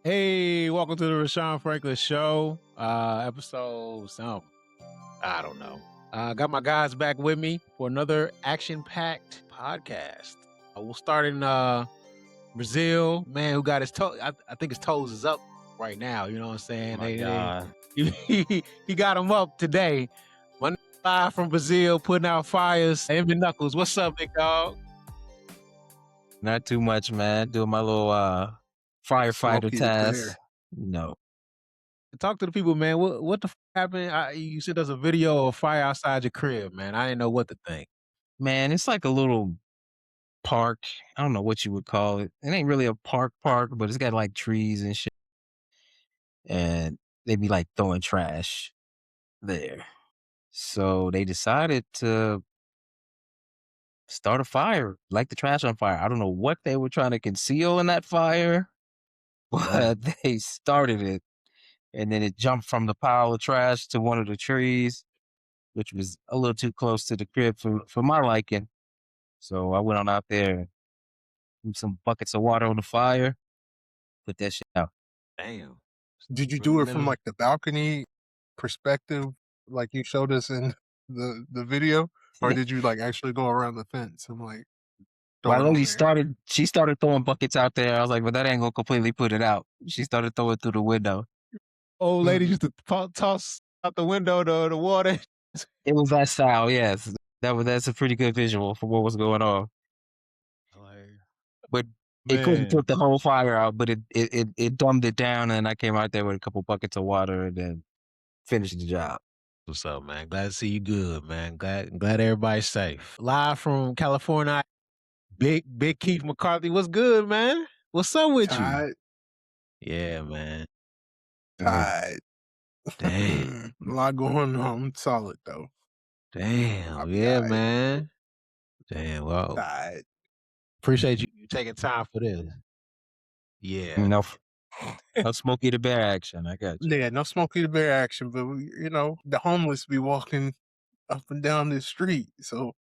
Hey, welcome to the Rashawn Franklin Show. Episode something. I don't know. Got my guys back with me for another action-packed podcast. We'll start in Brazil. Man who got his toe. I think his toes is up right now. You know what I'm saying? My God. He got him up today. One live from Brazil, putting out fires. Envy Knuckles, what's up, big dog? Not too much, man. Doing my little firefighter Smokey the task. Bear. No. Talk to the people, man. What the happened? You sent us a video of fire outside your crib, man. I didn't know what to think. Man, it's like a little park. I don't know what you would call it. It ain't really a park, but it's got like trees and shit. And they be like throwing trash there. So they decided to start a fire, light the trash on fire. I don't know what they were trying to conceal in that fire, but they started it. And then it jumped from the pile of trash to one of the trees, which was a little too close to the crib for my liking. So I went on out there, threw some buckets of water on the fire, put that shit out. Damn. Did you do it from like the balcony perspective, like you showed us in the video, or did you like actually go around the fence and like? Well, she started throwing buckets out there. I was like, but that ain't gonna completely put it out. She started throwing through the window. Old lady used to toss out the window the water. It was that style, yes. That's a pretty good visual for what was going on. But it couldn't put the whole fire out, but it dumbed it down, and I came out there with a couple buckets of water and then finished the job. What's up, man? Glad to see you good, man. Glad everybody's safe. Live from California, Big Keith McCarthy. What's good, man? What's up with you? Yeah, man. Tired. Damn. A lot going on. Solid though. Damn. Yeah, tired. man. Damn. Well, Tired. appreciate you taking time for this. Yeah. No Smokey the Bear action. I got you. Yeah, no Smokey the Bear action, but the homeless be walking up and down the street, so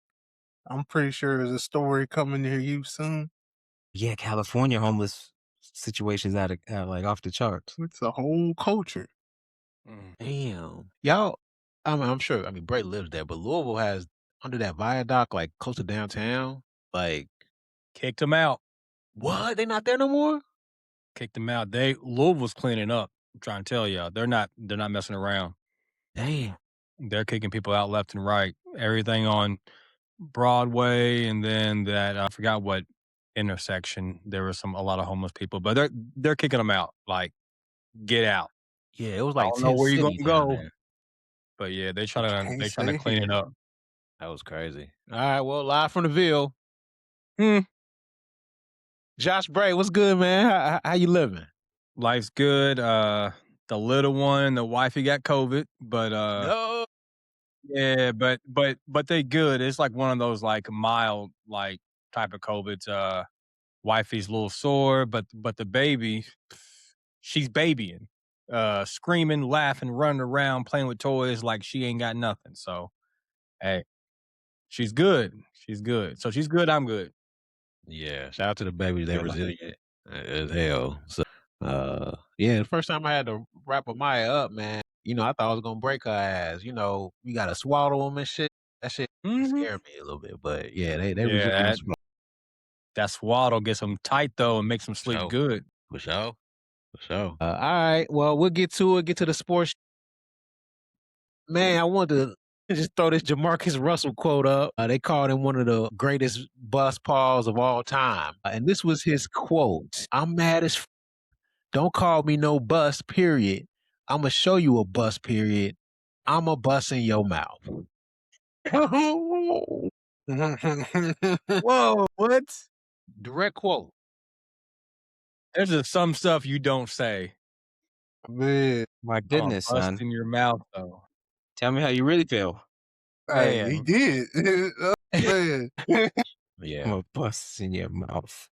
I'm pretty sure there's a story coming near you soon. Yeah, California homeless situations out like off the charts. It's a whole culture. Damn. Y'all, I'm sure, Bray lives there, but Louisville has, under that viaduct, like close to downtown, like. Kicked them out. What? They not there no more? Kicked them out. Louisville's cleaning up. I'm trying to tell y'all. They're not messing around. Damn. They're kicking people out left and right. Everything on Broadway, and then that, I forgot what intersection. There was a lot of homeless people, but they're kicking them out. Like, get out. Yeah, it was like, I don't know where you're gonna go. But yeah, they trying to clean it up. That was crazy. All right, well, live from the Ville. Josh Bray, what's good, man? How you living? Life's good. The little one, the wifey got COVID, but No. Yeah, but they good. It's like one of those like mild like type of COVID. Wifey's a little sore, but the baby, she's babying, screaming, laughing, running around, playing with toys like she ain't got nothing. So, hey, she's good. She's good. So she's good. I'm good. Yeah, shout out to the babies. They're resilient as hell. So, yeah, the first time I had to wrap Amaya up, man, I thought I was gonna break her ass. You gotta swaddle them and shit. That shit scared me a little bit, but yeah, they resilient. That swaddle gets them tight though and makes them sleep good. For sure. All right, well, we'll get to it. Get to the sports. Man, I wanted to just throw this JaMarcus Russell quote up. They called him one of the greatest bus paws of all time. And this was his quote. I'm mad as f***. Don't call me no bus, period. I'm going to show you a bus, period. I'm a bus in your mouth. Whoa, what? Direct quote. There's just some stuff you don't say. Man, my goodness, son. Bust in your mouth, though. Tell me how you really feel. Hey, he did. Man. Yeah. I'm a bust in your mouth.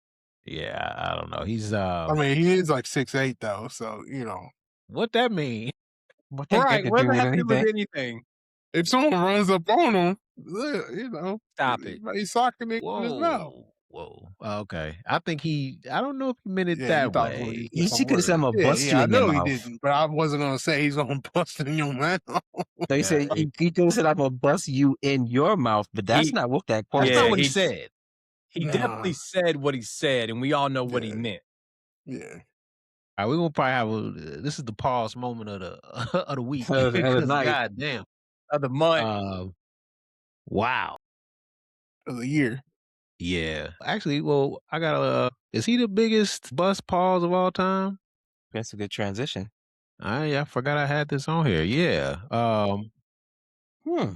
Yeah, I don't know. He's he is like 6'8" though, so what that mean? What right, what does that have to do with anything? If someone runs up on him, stop it. He's socking it in his mouth. Whoa. Okay. I think I don't know if he meant it Yeah, you that thought he was gonna way. use She some could have said, "I'm words. gonna bust you I in your know he mouth." didn't, but I wasn't gonna say he's gonna bust in your mouth. No, he said Yeah, he could have said, "I'm gonna bust you in your mouth," but that's He not what that quote that's yeah, not what he says. said. he Nah, definitely said what he said, and we all know what he yeah, meant. yeah. All right, we're gonna probably have this is the pause moment of the of the week The other because night, goddamn. Of the month. Wow. Of the year. Yeah. Actually, well, I got is he the biggest bust pause of all time? that's a good transition. I forgot I had this on here. Yeah. Hmm.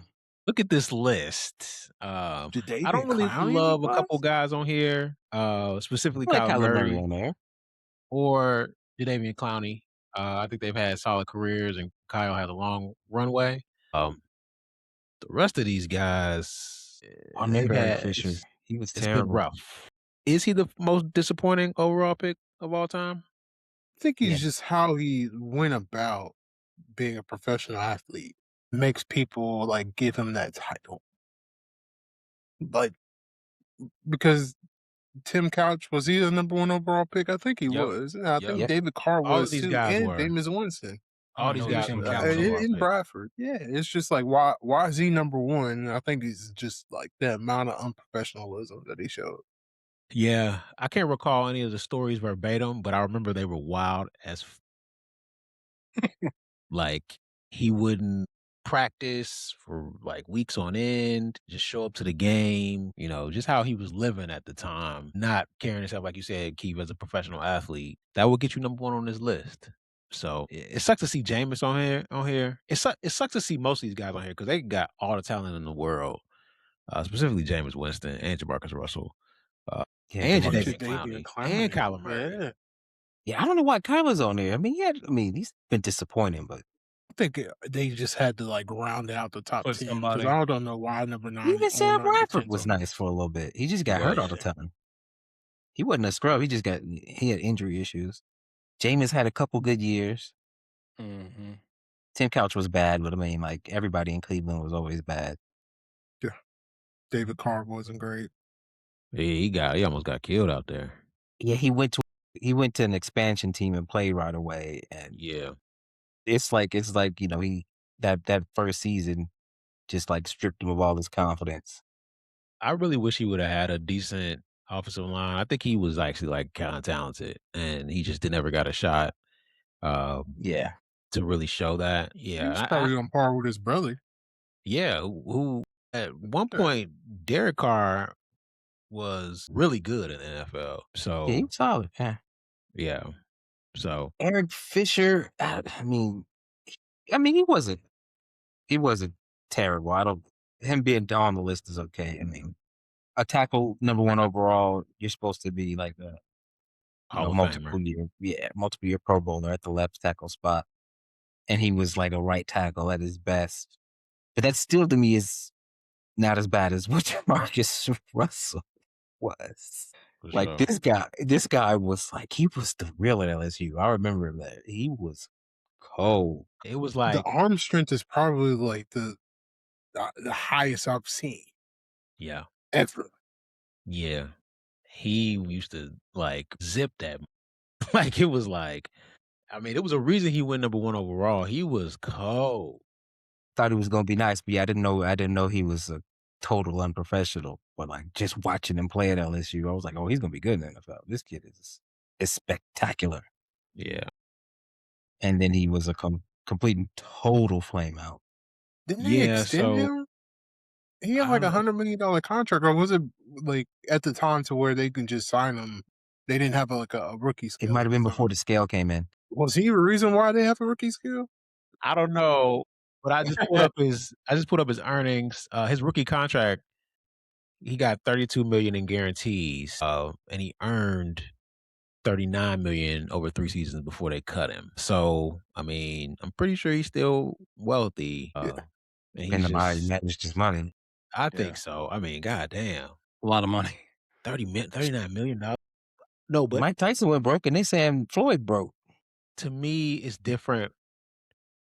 Look at this list. Did I don't David really Clowney is a love a couple bust? guys on here. Specifically I like Kyler Kyler Murray Murray on there. or Jadeveon Clowney. I think they've had solid careers, and Kyle had a long runway. The rest of these guys, I remember they've Eric had Fisher. He was it's been terrible. rough. Is he the most disappointing overall pick of all time? I think Yeah. he's just how he went about being a professional athlete makes people like give him that title. Like because Tim Couch was he the number one overall pick? I think he Yep. was. And I Yep. think Yep. David Carr All of was these too, guys and were. Jameis Winston. I All don't these know who guys Tim were Couch number one is. overall In pick. Bradford. Yeah, it's just like why is he number one? I think it's just like the amount of unprofessionalism that he showed. Yeah, I can't recall any of the stories verbatim, but I remember they were wild as like he wouldn't practice for like weeks on end, just show up to the game, just how he was living at the time, not carrying himself like you said, Keith, as a professional athlete. That would get you number one on this list. So it sucks to see Jameis on here. It sucks to see most of these guys on here because they got all the talent in the world, specifically Jameis Winston and JaMarcus Russell. Yeah, And DeMarcus. Jadeveon David Clowney and Clowney. Kyler Murray. Yeah. Yeah, I don't know why Kyler's on there. I mean, he's been disappointing, but I think they just had to like round out the top Put 10 somebody. because I don't know why number 9 even or Sam 9 or Bradford 10 was nice for a little bit. He just got Well, hurt all the yeah. time. He wasn't a scrub. He had injury issues. Jameis had a couple good years. Mm-hmm. Tim Couch was bad, but I mean, like everybody in Cleveland was always bad. Yeah. David Carr wasn't great. Yeah, he almost got killed out there. Yeah, he went to an expansion team and played right away, and Yeah. it's like he that first season just like stripped him of all his confidence. I really wish he would have had a decent offensive line. I think he was actually like kind of talented, and he just never got a shot Yeah, to really show that. He Yeah, was probably on par with his brother. yeah. Who at one Yeah. point Derek Carr was really good in the NFL. yeah, he So was solid. Yeah, yeah, so Eric Fisher. I mean, he wasn't terrible. Him being down the list is okay. I mean, a tackle number one overall, you're supposed to be like a Hall of multiple Famer. year Pro Bowler at the left tackle spot, and he was like a right tackle at his best. But that still to me is not as bad as what Marcus Russell was. For Like sure. this guy was like he was the real LSU. I remember that he was cold. It was The like arm strength is probably like the highest I've seen yeah, ever. yeah. He used to like zip that. Like it was like. I mean, it was a reason he went number one overall. He was cold. Thought he was gonna be nice, but yeah, I didn't know he was a total unprofessional. But like just watching him play at LSU, I was like, oh, he's gonna be good in the NFL. This kid is spectacular. Yeah. And then he was a complete and total flame out. Didn't they Yeah, extend so him? He had I like don't know. $100 million contract, or was it like at the time to where they can just sign him? They didn't have like a rookie It scale. might at have the been time. before the scale came in. Was he the reason why they have a rookie scale? I don't know, but I just put up his earnings. His rookie contract, he got 32 million in guarantees, and he earned 39 million over 3 seasons before they cut him. So, I mean, I'm pretty sure he's still wealthy. Yeah. And he's And the just managed his money. I Yeah. think so. I mean, goddamn. A lot of money. $39 million. No, but Mike Tyson went broke, and they saying Floyd broke. to me, it's different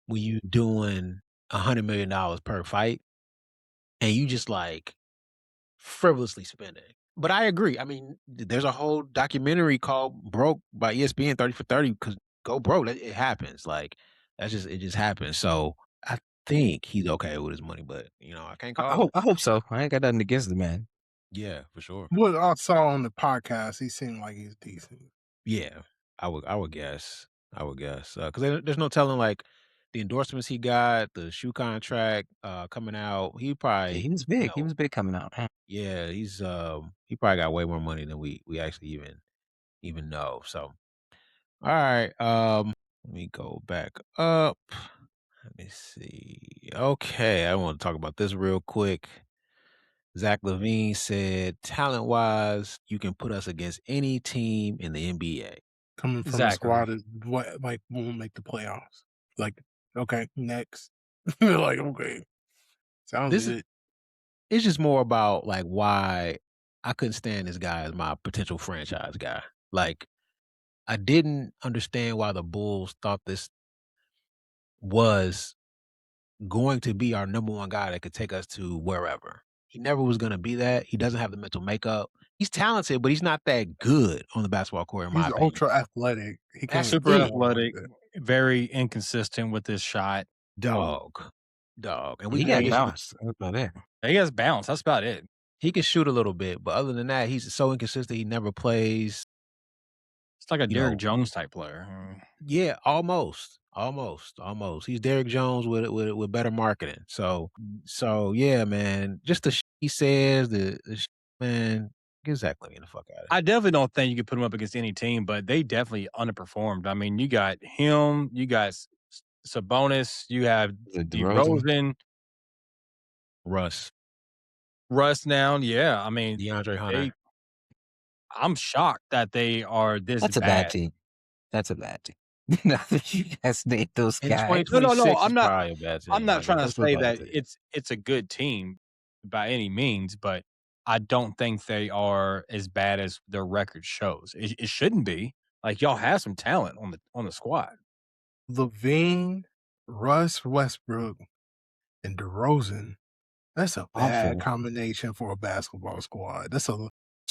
when you doing $100 million per fight and you just like frivolously spending. But I agree. I mean, there's a whole documentary called "Broke" by ESPN, 30 for 30. Because go broke, it happens. Like it just happens. So I think he's okay with his money, but I can't call it. I hope so. I ain't got nothing against the man. Yeah, for sure. What I saw on the podcast, he seemed like he's decent. Yeah, I would guess. Because there's no telling like the endorsements he got, the shoe contract coming out. He Yeah, probably he was big. He was big coming out. Huh? yeah, he probably got way more money than we actually even know. So all right, let me go back up. Let me see. Okay, I want to talk about this real quick. Zach LaVine said, talent wise, you can put us against any team in the NBA. Coming from a squad that won't make the playoffs. Like, okay, next. Like, okay. Sounds good. It's just more about like why I couldn't stand this guy as my potential franchise guy. Like, I didn't understand why the Bulls thought this was going to be our number one guy that could take us to wherever. He never was going to be that. He doesn't have the mental makeup. He's talented, but he's not that good on the basketball court, in my opinion. Ultra athletic. He can't super athletic, very inconsistent with his shot. Dog. And he got bounce. That's about it. He has bounce. That's about it. He can shoot a little bit, but other than that, he's so inconsistent. He never plays. It's like a Derrick Jones type player. Yeah, almost. He's Derrick Jones with better marketing. So yeah, man. Just the he says, man, get Zach LaVine the fuck out of here. I definitely don't think you could put him up against any team, but they definitely underperformed. I mean, you got him, you got Sabonis, you have DeRozan, Russ now. Yeah, I mean, DeAndre Hunter. I'm shocked that they are this That's bad. A bad team. That's a bad team. You guys named those guys. No. I'm not. A bad team. I'm not trying to say that it's a good team by any means, but I don't think they are as bad as their record shows. It shouldn't be. Like y'all have some talent on the squad. LaVine, Russ Westbrook, and DeRozan. That's a bad combination for a basketball squad. That's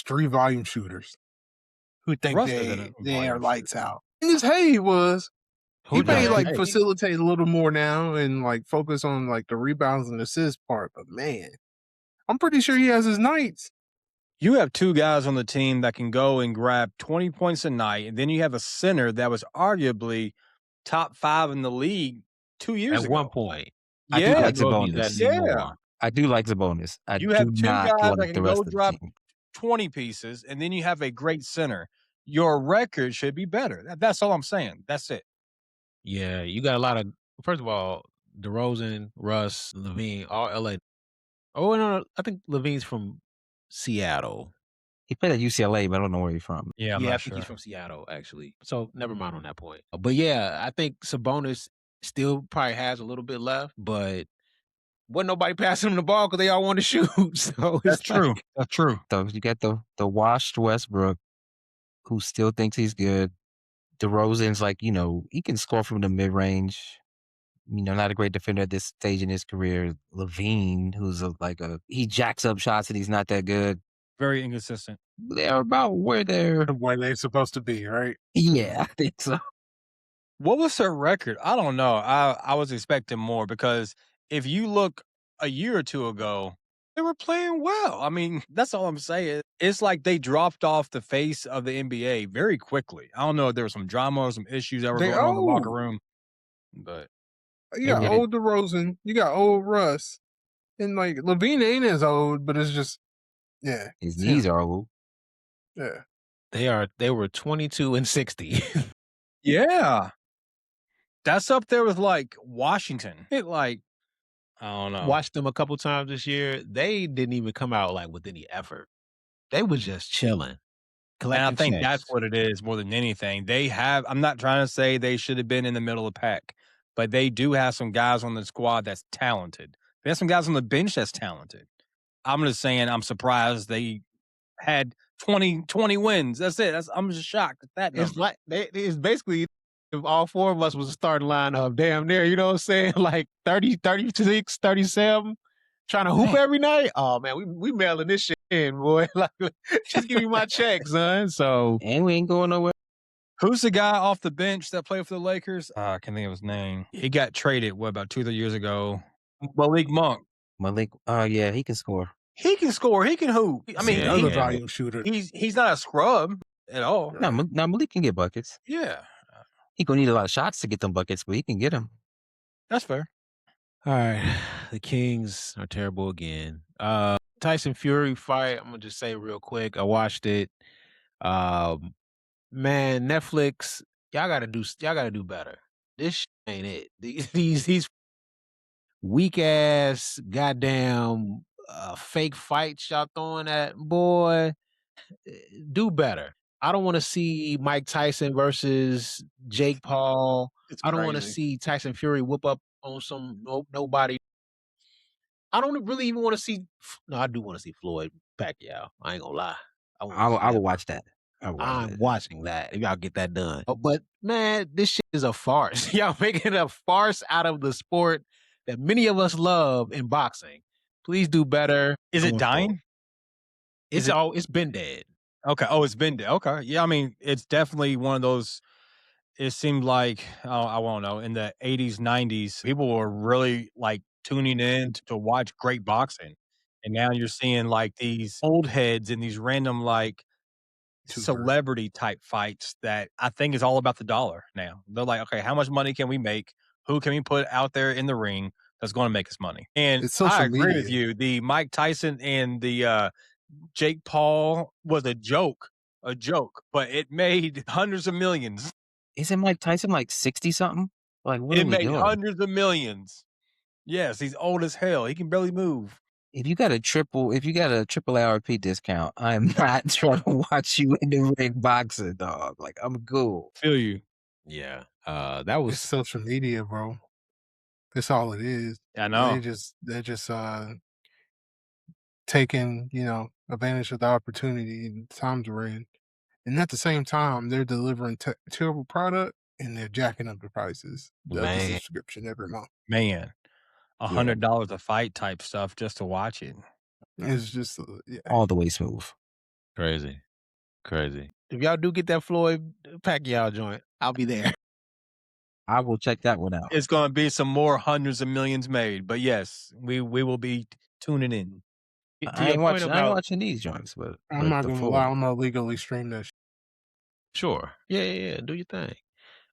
3 volume shooters who think they are lights out. And his he was. He may facilitate a little more now and like focus on like the rebounds and assist part, but man, I'm pretty sure he has his nights. You have 2 guys on the team that can go and grab 20 points a night, and then you have a center that was arguably top 5 in the league 2 years ago. At one point. I do like Sabonis. Yeah. I do like Sabonis. You have 2 guys that can go drop 20 pieces, and then you have a great center. Your record should be better. That's all I'm saying. That's it. Yeah, you got a lot of. First of all, DeRozan, Russ, LaVine, all LA. Oh no, I think LaVine's from Seattle. He played at UCLA, but I don't know where he's from. Yeah, I think he's from Seattle actually. So never mind on that point. But yeah, I think Sabonis still probably has a little bit left, but wasn't nobody passing him the ball because they all want to shoot. So that's true. That's true. So you got the washed Westbrook, who still thinks he's good. DeRozan's like, he can score from the mid range. Not a great defender at this stage in his career. LaVine, who's he jacks up shots and he's not that good. Very inconsistent. They're about where they're supposed to be, right? Yeah, I think so. What was their record? I don't know. I was expecting more because if you look a year or 2 ago, they were playing well. I mean, that's all I'm saying. It's like they dropped off the face of the NBA very quickly. I don't know if there was some drama or some issues that were going on in the locker room, but you got old DeRozan, you got old Russ, and like LaVine ain't as old, but it's just his knees are old. Yeah, they were 22 and 60. Yeah, that's up there with like Washington. I don't know. Watched them a couple times this year. They didn't even come out like with any effort. They was just chilling. And I think that's what it is more than anything. I'm not trying to say they should have been in the middle of the pack, but they do have some guys on the squad that's talented. They have some guys on the bench that's talented. I'm just saying I'm surprised they had 20 wins. That's it. I'm just shocked at that number. It's basically if all 4 of us was a starting lineup, damn near, you know what I'm saying? Like 30, 36, 37, trying to hoop every night. Oh man, we mailing this shit. And boy, like, just give me my check, son. So And we ain't going nowhere. Who's the guy off the bench that played for the Lakers? I can't think of his name. He got traded, about 2 or 3 years ago? Malik Monk. Malik, yeah, he can score. He can score. He can hoop. I mean, Yeah, Another he- volume shooter. he's not a scrub at all. No, Malik can get buckets. Yeah, He gonna need a lot of shots to get them buckets, but he can get them. that's fair. All right. The Kings are terrible again. Tyson Fury fight, I'm gonna just say real quick. I watched it. Man, Netflix, y'all gotta do better. This shit ain't it. These weak ass goddamn fake fights y'all throwing at boy. Do better. I don't want to see Mike Tyson versus Jake Paul. It's I don't want to crazy. see Tyson Fury whip up on some nobody. I don't really even want to see. No, I do want to see Floyd Pacquiao. I ain't gonna lie. I will watch that. I'm watching that. If y'all get that done. But man, this shit is a farce. Y'all making a farce out of the sport that many of us love in boxing. Please do better. Is it going dying? forward. Is it- It's been dead. Okay. Oh, it's been okay. Yeah, I mean, it's definitely one of those. It seemed like I won't know in the 80s, 90s, people were really like tuning in to watch great boxing, and now you're seeing like these old heads and these random like celebrity type fights that I think is all about the dollar now. They're like, okay, how much money can we make? Who can we put out there in the ring that's going to make us money? And It's social I agree with media. you. The Mike Tyson and the Jake Paul was a joke, but it made hundreds of millions. Isn't Mike Tyson like 60 something? Like what It are we made doing? hundreds of millions. Yes, he's old as hell. He can barely move. If you got a triple ARP discount, I'm not trying to watch you in the ring boxing, dog. Like I'm cool. Feel you. Yeah. That It's was social media, bro. That's all it is. I know. They're just taking, advantage of the opportunity and the times we're in. And at the same time, they're delivering terrible product and they're jacking up the prices of the Man. subscription every month. Man. $100 a fight type stuff just to watch it. It's just All the way smooth. crazy. If y'all do get that Floyd Pacquiao joint, I'll be there. I will check that one out. It's going to be some more hundreds of millions made, but yes, we will be tuning in. I ain't watching these joints, but I'm not gonna lie, I'm gonna legally stream that shit. Sure. Yeah. Do your thing.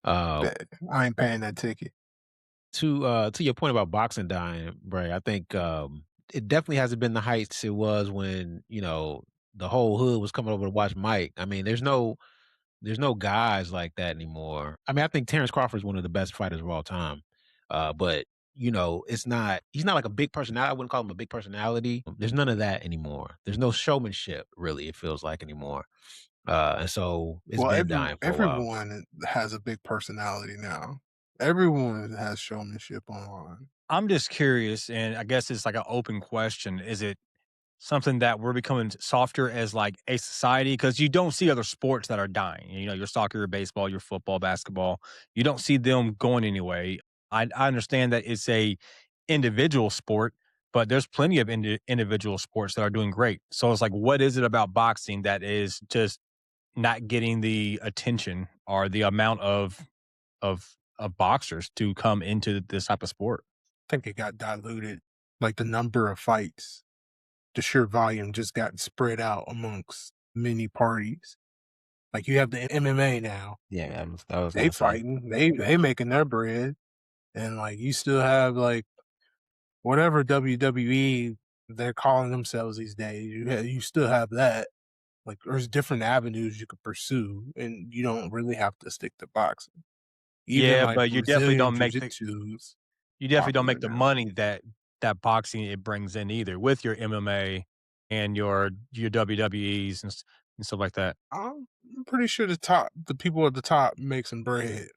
I ain't paying that ticket. To your point about boxing dying, Bray, I think it definitely hasn't been the heights it was when, the whole hood was coming over to watch Mike. I mean, there's no guys like that anymore. I mean, I think Terrence Crawford is one of the best fighters of all time. But he's not like a big personality. I wouldn't call him a big personality. There's none of that anymore. There's no showmanship, really, it feels like anymore. And so it's been dying for a while. Everyone has a big personality now. Everyone has showmanship online. I'm just curious, and I guess it's like an open question. Is it something that we're becoming softer as like a society? Because you don't see other sports that are dying. Your soccer, your baseball, your football, basketball. You don't see them going anyway. I understand that it's a individual sport, but there's plenty of individual sports that are doing great. So it's like, what is it about boxing that is just not getting the attention or the amount of boxers to come into this type of sport? I think it got diluted. Like the number of fights, the sheer volume just got spread out amongst many parties. Like you have the MMA now. Yeah, that was They fighting. They making their bread. And like you still have like whatever WWE they're calling themselves these days. You still have that. Like there's different avenues you could pursue, and you don't really have to stick to boxing. But you definitely don't make jiu-jitsu's you definitely don't make the popular now. money that boxing it brings in either with your MMA and your WWEs and stuff like that. I'm pretty sure the people at the top make some bread.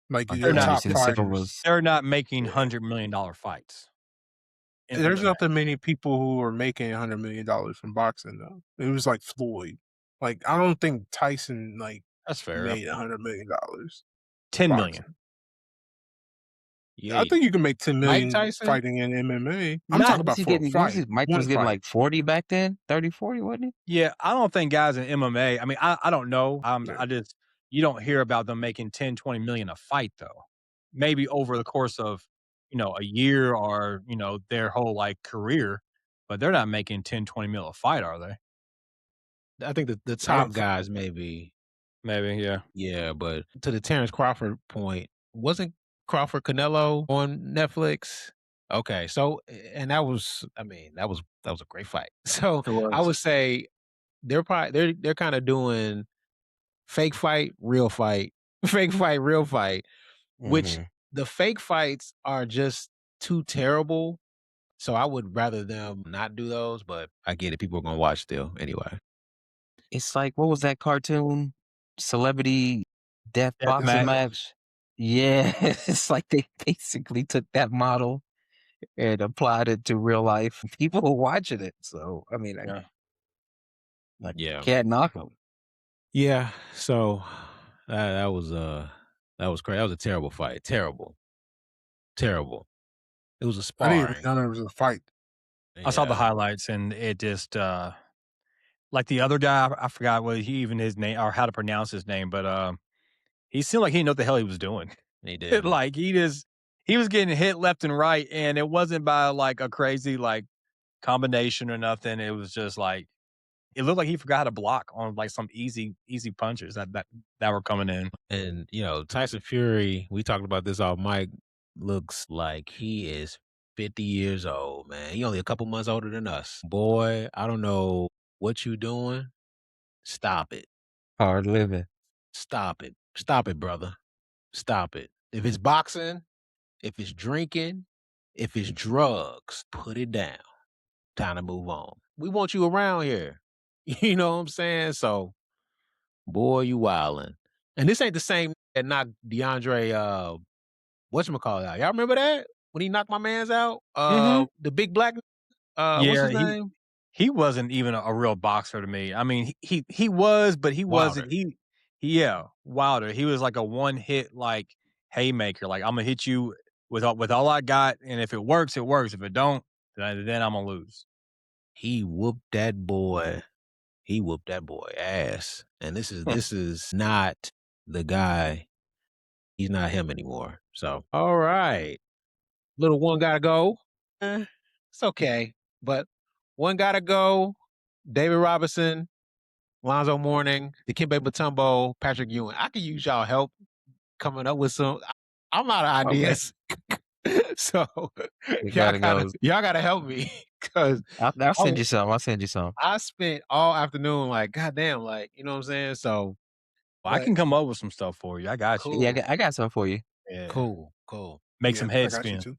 Like They're the not- top Have you seen the Civil fighters. Wars? They're not making Yeah. $100 million fights. in There's MMA. not that many people who are making $100 million from boxing though. It was like Floyd. Like I don't think Tyson That's fair. made $100 million. 10 million. boxing. Yeah, I think you can make 10 Mike million Tyson? fighting in MMA. I'm Not- talking What was about he for a getting? What was fight. it? Mike One was getting fight. like 40 back then, 30, 40, wasn't he? Yeah, I don't think guys in MMA. I mean, I don't know. Yeah. I just you don't hear about them making 10, 20 million a fight though. Maybe over the course of a year or their whole like career, but they're not making 10, 20 mil a fight, are they? I think the I top don't guys maybe. Maybe, yeah. Yeah, but to the Terrence Crawford point, wasn't Crawford Canelo on Netflix? Okay, so and that was, I mean, that was a great fight. So It was. I would say they're probably they're kind of doing fake fight, real fight, fake fight, real fight, which Mhm. the fake fights are just too terrible. So I would rather them not do those, but I get it. People are gonna watch still anyway. It's like, what was that cartoon? Celebrity Death Death Boxing match. Match? Yeah, it's like they basically took that model and applied it to real life. People were watching it, so I mean, Yeah. Yeah. can't knock them. Yeah. So that was crazy. That was a terrible fight. Terrible. Terrible. It was a I didn't even sparring. know there was a fight. I saw the Yeah. highlights and it just like the other guy, I forgot what his name or how to pronounce his name, but he seemed like he didn't know what the hell he was doing. He did. Like he was getting hit left and right, and it wasn't by like a crazy like combination or nothing. It was just like it looked like he forgot how to block on like some easy punches that were coming in. And Tyson Fury, we talked about this off mic, looks like he is 50 years old, man. He only a couple months older than us. Boy, I don't know what you doing. Stop it. Hard living. Stop it. Stop it, brother. Stop it. If it's boxing, if it's drinking, if it's drugs, put it down. Time to move on. We want you around here. You know what I'm saying? So, boy, you wildin'. And this ain't the same that knocked DeAndre, whatchamacallit out. Y'all remember that? When he knocked my mans out? Mhm. The big black, what's Yeah, his name? he wasn't even a real boxer to me. I mean, he was, but he Wilder. wasn't. Yeah, Wilder. He was like a one hit like haymaker. Like I'm gonna hit you with all I got, and if it works, it works. If it don't, then I'm gonna lose. He whooped that boy. He whooped that boy ass. And this is not the guy. He's not him anymore. So, all right. Little one gotta go. It's okay. But one gotta go. David Robinson, Lonzo Mourning, Dikembe Mutombo, Patrick Ewing. I can use y'all help coming up with some. I'm out of ideas. So y'all gotta help me because I'll send you some. I'll send you some. I spent all afternoon like, goddamn, like, you know what I'm saying? So Well, I can come up with some stuff for you. I got you. Cool. Yeah, I got some for you. Yeah. Cool. Make Yeah, some I head got you spin. too.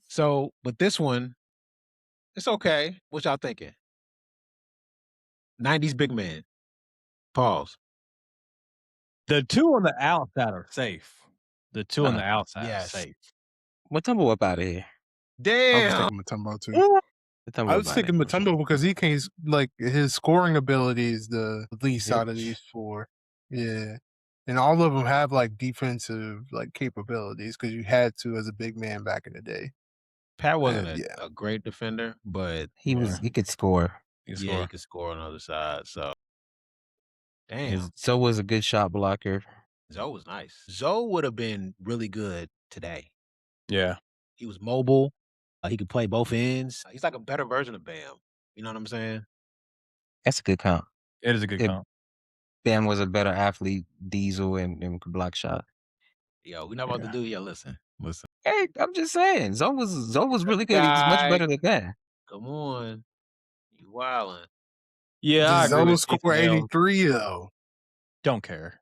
So, but this one, it's okay. What y'all thinking? 90s big man. Pause. The two on the outside are safe. The two on the outside yes. are safe. Mutombo up out of here. I was Damn. thinking Mutombo too. Mutombo I was up outta thinking here. Mutombo because he can like his scoring ability is the least out of these four. Yeah. And all of them have like defensive like capabilities because you had to as a big man back in the day. Pat wasn't And, a great defender, but He could score. he could score on the other side. So, damn. Zoe was a good shot blocker. Zoe was nice. Zoe would have been really good today. Yeah. He was mobile. He could play both ends. He's like a better version of Bam. You know what I'm saying? That's a good count. It is a good count. Bam was a better athlete, Diesel, and could block shot. Yo, we're not about to do here. Listen. Hey, I'm just saying, Zoe was really good. He was much better than that. Come on. You wildin'. Yeah, I does agree Zola with Keith score Nails. 83 though? Don't care.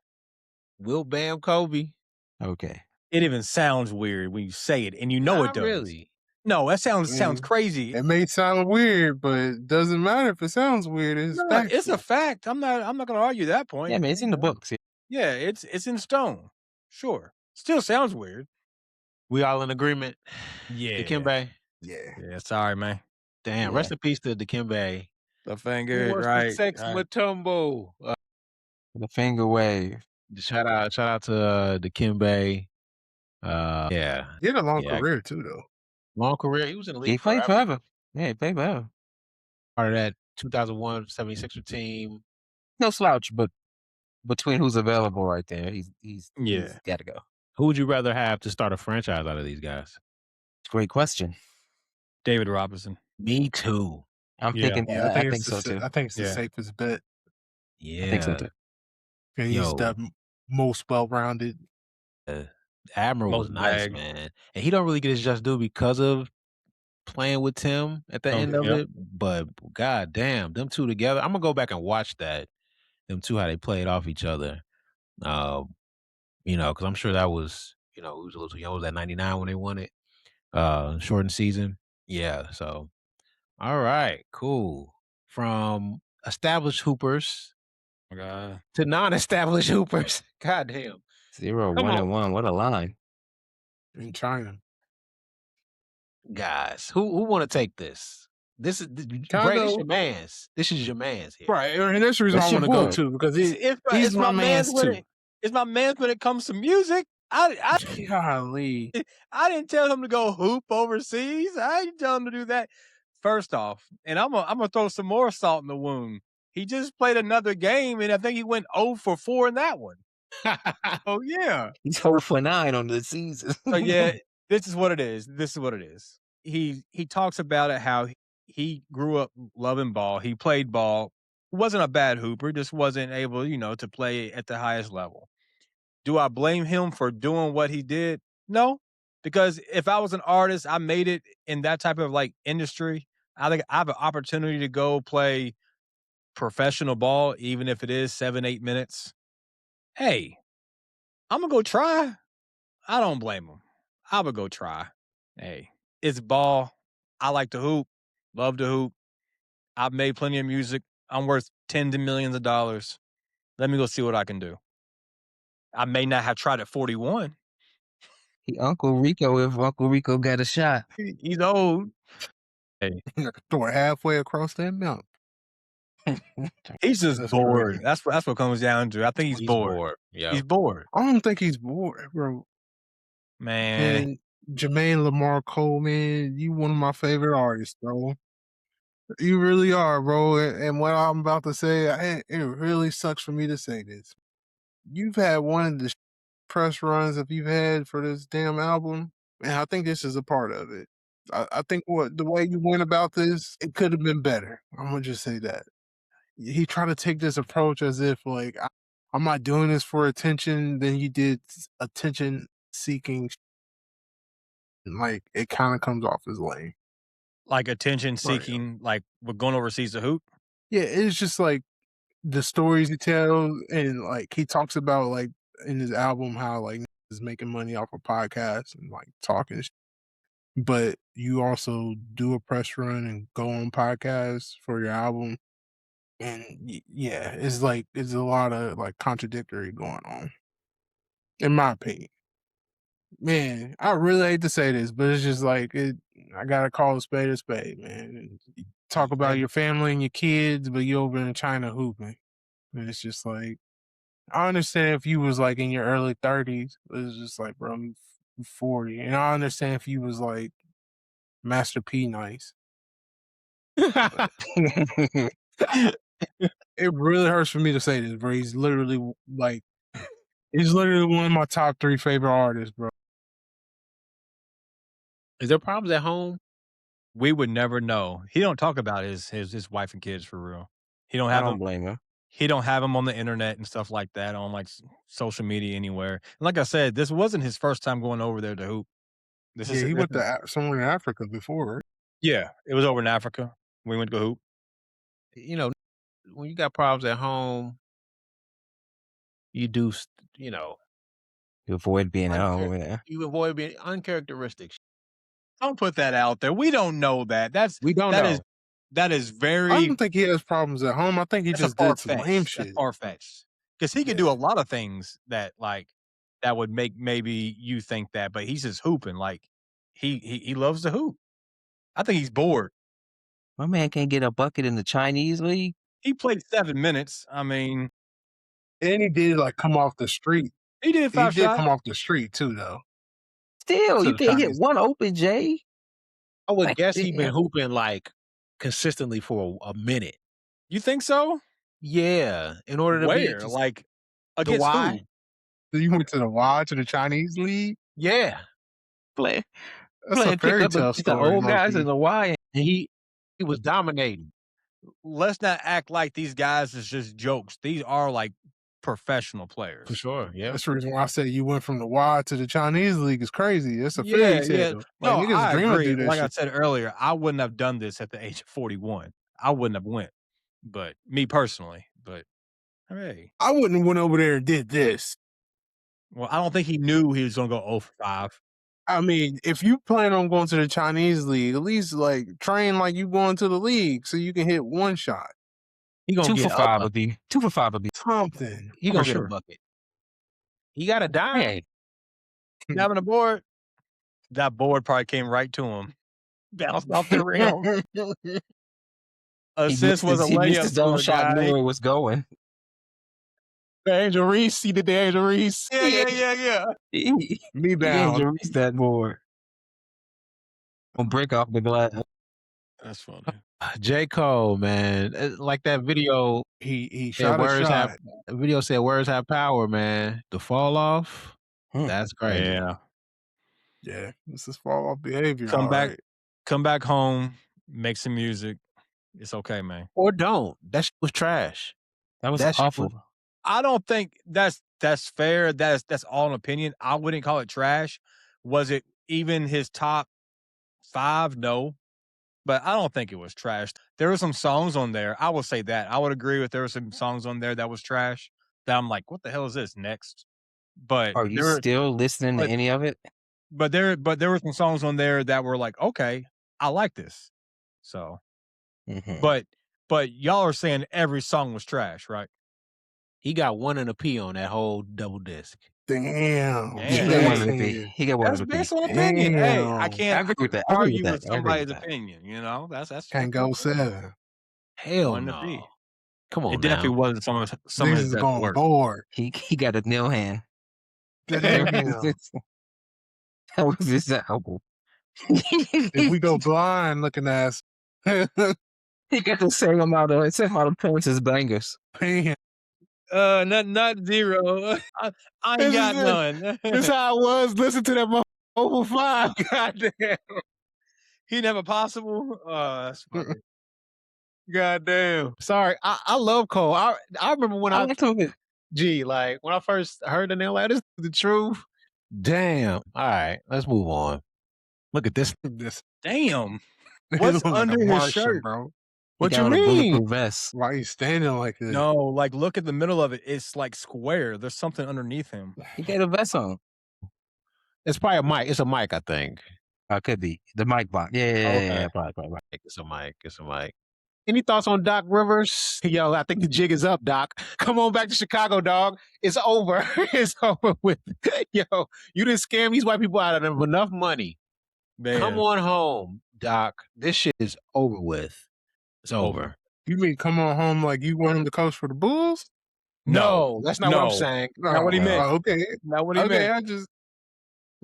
Will Bam Kobe? Okay. It even sounds weird when you say it, and you know it Not does. really. No, that sounds crazy. It may sound weird, but it doesn't matter if it sounds weird. It's No, factual. it's a fact. I'm not gonna argue that point. Yeah, man, it's in the books. Yeah, it's in stone. Sure. Still sounds weird. We all in agreement? Yeah. Dikembe? Yeah, sorry, man. Damn, rest in peace to Dikembe. The finger, Who right? wants the sex Mutombo? The finger wave. Shout out to Dikembe. Yeah. He had a long Yeah. career too, though. Long career. He was in the He league played forever. forever. Yeah, he played forever. Part of that 2001 76er team. No slouch, but between who's available right there, he's got to go. Who would you rather have to start a franchise out of these guys? Great question. David Robinson. Me too. I'm thinking. Yeah, I think so too. I think it's the safest bet. Yeah. I think so too. And he's the most well-rounded. Admiral was nice, man. And he don't really get his just due because of playing with Tim at the end of it. But god damn, them two together. I'm gonna go back and watch that. Them two, how they played off each other. Because I'm sure that was, he was a little too young. Was that 99 when they won it? Shortened season. Yeah. So all right, cool. From established hoopers to non-established hoopers. God damn. 0-1-1. What a line. In China. Guys, who want to take this? This is Bray, this your man's. This is your man's here. Right. And that's the reason I want to go to, because he's my man's too. It's my man's when it comes to music. Golly. I didn't tell him to go hoop overseas. I didn't tell him to do that. First off, and I'm gonna throw some more salt in the wound. He just played another game, and I think he went 0 for 4 in that one. Oh yeah, he's 0 for 9 on the season. So yeah, this is what it is. He talks about it, how he grew up loving ball. He played ball. Wasn't a bad hooper, just wasn't able, to play at the highest level. Do I blame him for doing what he did? No, because if I was an artist, I made it in that type of industry. I think I have an opportunity to go play professional ball, even if it is 7-8 minutes. Hey, I'm gonna go try. I don't blame him. I would go try. Hey, it's ball. I like to hoop. Love to hoop. I've made plenty of music. I'm worth tens of millions of dollars. Let me go see what I can do. I may not have tried at 41. He Uncle Rico if Uncle Rico got a shot. He's old. Hey. Throw it halfway across that mountain. He's just bored. That's what comes down to. I think he's bored. Yeah. He's bored. I don't think he's bored, bro. Man. And Jermaine Lamar Cole, man, you one of my favorite artists, bro. You really are, bro. And what I'm about to say, it really sucks for me to say this. You've had one of the press runs that you've had for this damn album, and I think this is a part of it. I think the way you went about this, it could have been better. I'm gonna just say that. He tried to take this approach as if I'm not doing this for attention. Then you did attention seeking. It kind of comes off as lame. Like attention seeking, like we're going overseas to hoop? Yeah, it's just the stories he tells, and he talks about in his album how is making money off of podcasts and talking. But you also do a press run and go on podcasts for your album, and yeah, it's a lot of contradictory going on, in my opinion. Man, I really hate to say this, but it's just I gotta call a spade, man. Talk about your family and your kids, but you over in China hooping. And it's just I understand if you was in your early 30s, but it's just bro, I'm 40. And I understand if you was Master P nice. It really hurts for me to say this, bro. He's literally one of my top 3 favorite artists, bro. Is there problems at home? We would never know. He don't talk about his wife and kids for real. He don't have I don't them. blame him. He don't have them on the internet and stuff like that, on social media anywhere. And like I said, this wasn't his first time going over there to hoop. He went to somewhere in Africa before, right? Yeah, it was over in Africa. We went to go hoop. When you got problems at home, you do, You avoid being at home. Yeah. You avoid being uncharacteristic. Don't put that out there. We don't know that. We don't know. That is very. I don't think he has problems at home. I think he just did some lame shit. That's far-fetched. Because he could do a lot of things that that would make maybe you think that, but he's just hooping. He loves to hoop. I think he's bored. My man can't get a bucket in the Chinese league. He played 7 minutes. I mean, and he did come off the street. He did 5 shots. He did come off the street too, though. Still, To you the can't hit Chinese. one open, Jay. I would Like, guess he been damn. hooping like consistently for a minute. You think so? Yeah, in order to be Where? just Like the against Y. who? So you went to the Y, to the Chinese league? Yeah, Playing That's a pick fairy up tale against the story, old guys low-key. in the Y. and he was dominating. Let's not act like these guys is just jokes. These are like professional players. For sure, yeah. That's the reason why I said you went from the Y to the Chinese league is crazy. It's a Yeah, fairy yeah. tale. Like, No, niggas I dream of agree. do that Like I shit. said earlier, I wouldn't have done this at the age of 41. I wouldn't have went. But me personally, but hey. I wouldn't have went over there and did this. Well, I don't think he knew he was gonna go 0 for 5. I mean, if you plan on going to the Chinese league, at least like train like you going to the league so you can hit one shot. He gonna 2 get for a 5 bucket. would be 2 for 5 would be. Something. He for gonna get sure. a bucket. He got a dime. Hey, Having a board, that board probably came right to him. Bounced off the rim. Assist was a he missed layup his for own a shot, knew guy. where it was going. The Angel Reese, he did the Angel Reese. Yeah. He Me Angel down. Reese that board. Gonna break off the glass. That's funny. J. Cole, man, like that video. He said shot a words shot. have. The video said words have power, man. The fall off, Hmm. that's crazy. Yeah. Yeah, this is fall off behavior. Come all back. right. Come back home, make some music. It's okay, man. Or don't. That shit was trash. That was That shit awful. was- I don't think that's fair. That's all an opinion. I wouldn't call it trash. Was it even his top 5? No. But I don't think it was trash. There were some songs on there. I will say that. I would agree with there were some songs on there that was trash. That I'm like, what the hell is this next? But Are you there were, still listening to but- any of it? but there were some songs on there that were like, okay, I like this. So, Mhm. but y'all are saying every song was trash, right? He got 1 and a P on that whole double disc. Damn. Yeah, He Hey. got one of the B. He got one That's of the B. based on opinion. Hey, I Damn. can't I agree with that. I agree argue with with that. I agree with somebody's that. opinion. You know, that's Can't go 7. Hell 1 to B. no. Come on It definitely now. wasn't some of Niggas his is best going work. bored. He got a nail hand. Damn. That was his album. If we go blind looking ass. He got the same amount of points as bangers. Damn. Not 0. I ain't This got is it. none. This how I was. Listen to that over 5. Goddamn. He didn't have a possible. That's funny. Goddamn. Sorry. I love Cole. I remember when I I liked him. like when I first heard the name, like, this is the truth. Damn. All right, let's move on. Look at this. This Damn. he What's look like a under his Martian, shirt? bro. What He you got on a mean? bulletproof vest. Why you standing like this? No, like look at the middle of it. It's like square. There's something underneath him. He got a vest on. It's probably a mic. It's a mic, I think. Could be the mic box. Yeah, Okay. probably. It's a mic. It's a mic. Any thoughts on Doc Rivers? Yo, I think the jig is up, Doc. Come on back to Chicago, dog. It's over. It's over with. Yo, you didn't scam these white people out of enough money. Man. Come on home, Doc. This shit is over with. It's over. You mean come on home like you want him to coach for the Bulls? No, that's not what I'm No. saying. Not what he meant. Oh, okay. Not what he Okay, meant. I just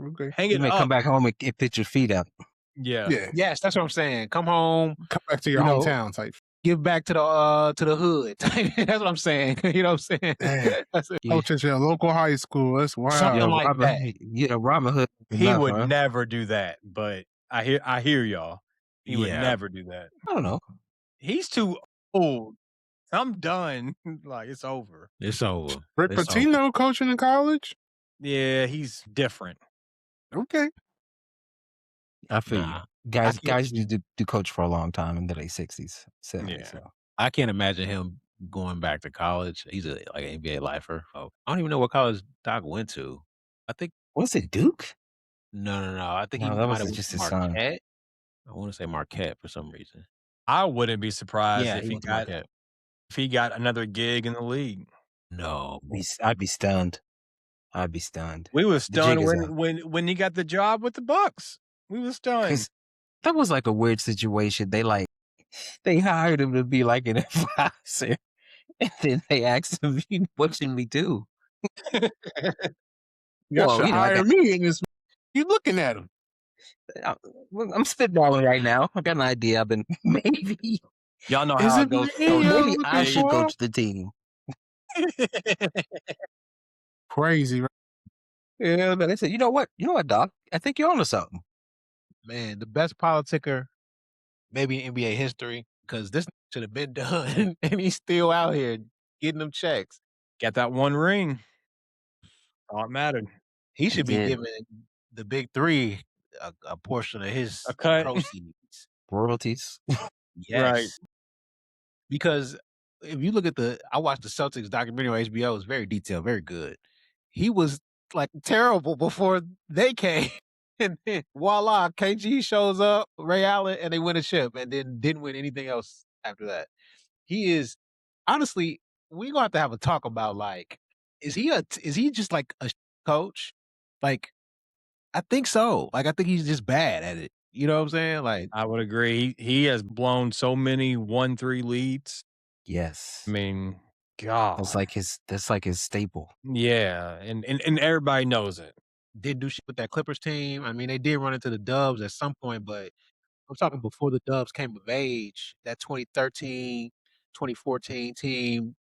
okay. Hang You it may up. come back home and put your feet up. Yeah. Yeah. Yes, that's what I'm saying. Come home, Come back to your You know, hometown type. give back to the hood. That's what I'm saying. You know what I'm saying? Damn. That's it. Yeah. Coach at your local high school. That's wild. Something like Robin, that. Yeah, Robin Hood. He enough, would huh? never do that, but I hear y'all. He would Yeah. never do that. I don't know. He's too old. I'm done. Like it's over. It's over. Rick It's over. Pitino coaching in college? Yeah, he's different. Okay. I feel Nah. you. Guys, can't- guys do coach for a long time in their 60s, 70s. Yeah. So. I can't imagine him going back to college. He's like an NBA lifer. Oh, I don't even know what college Doc went to. I think Was it Duke? no. I think he No, that might was have went just to his son. Marquette. I want to say Marquette for some reason. I wouldn't be surprised Yeah, if he he went to got Marquette. another gig in the league. No, I'd be stunned. I'd be stunned. We were jig stunned is up. when he got the job with the Bucks. We were stunned. 'Cause that was like a weird situation. They hired him to be like an advisor, and then they asked him, "What should we do?" Y'all Well, should you know, I hire got- me in this. You looking at him? I'm spitballing right now. I got an idea. I've been maybe Y'all know Is how it it goes. me you're maybe looking I should for? coach the team. Crazy, right? Yeah, but they said, you know what, Doc? I think you're onto something. Man, the best politica maybe in NBA history because this should have been done, and he's still out here getting them checks. Got that one ring. All it mattered. He He should be did giving the big three a portion of his A cut. proceeds. royalties. Right. Yes, because if you look at I watched the Celtics documentary on HBO. It's very detailed, very good. He was like terrible before they came, and then voila, KG shows up, Ray Allen, and they win a chip, and then didn't win anything else after that. He is honestly, we gonna have a talk about like, is he just like a coach? Like, I think so. Like, I think he's just bad at it. You know what I'm saying? Like, I would agree. He has blown so many 1-3 leads. Yes. I mean, God. That's like his staple. Yeah. And everybody knows it. didn't do shit with that Clippers team. I mean, they did run into the Dubs at some point, but I'm talking before the Dubs came of age. That 2013, 2014 team,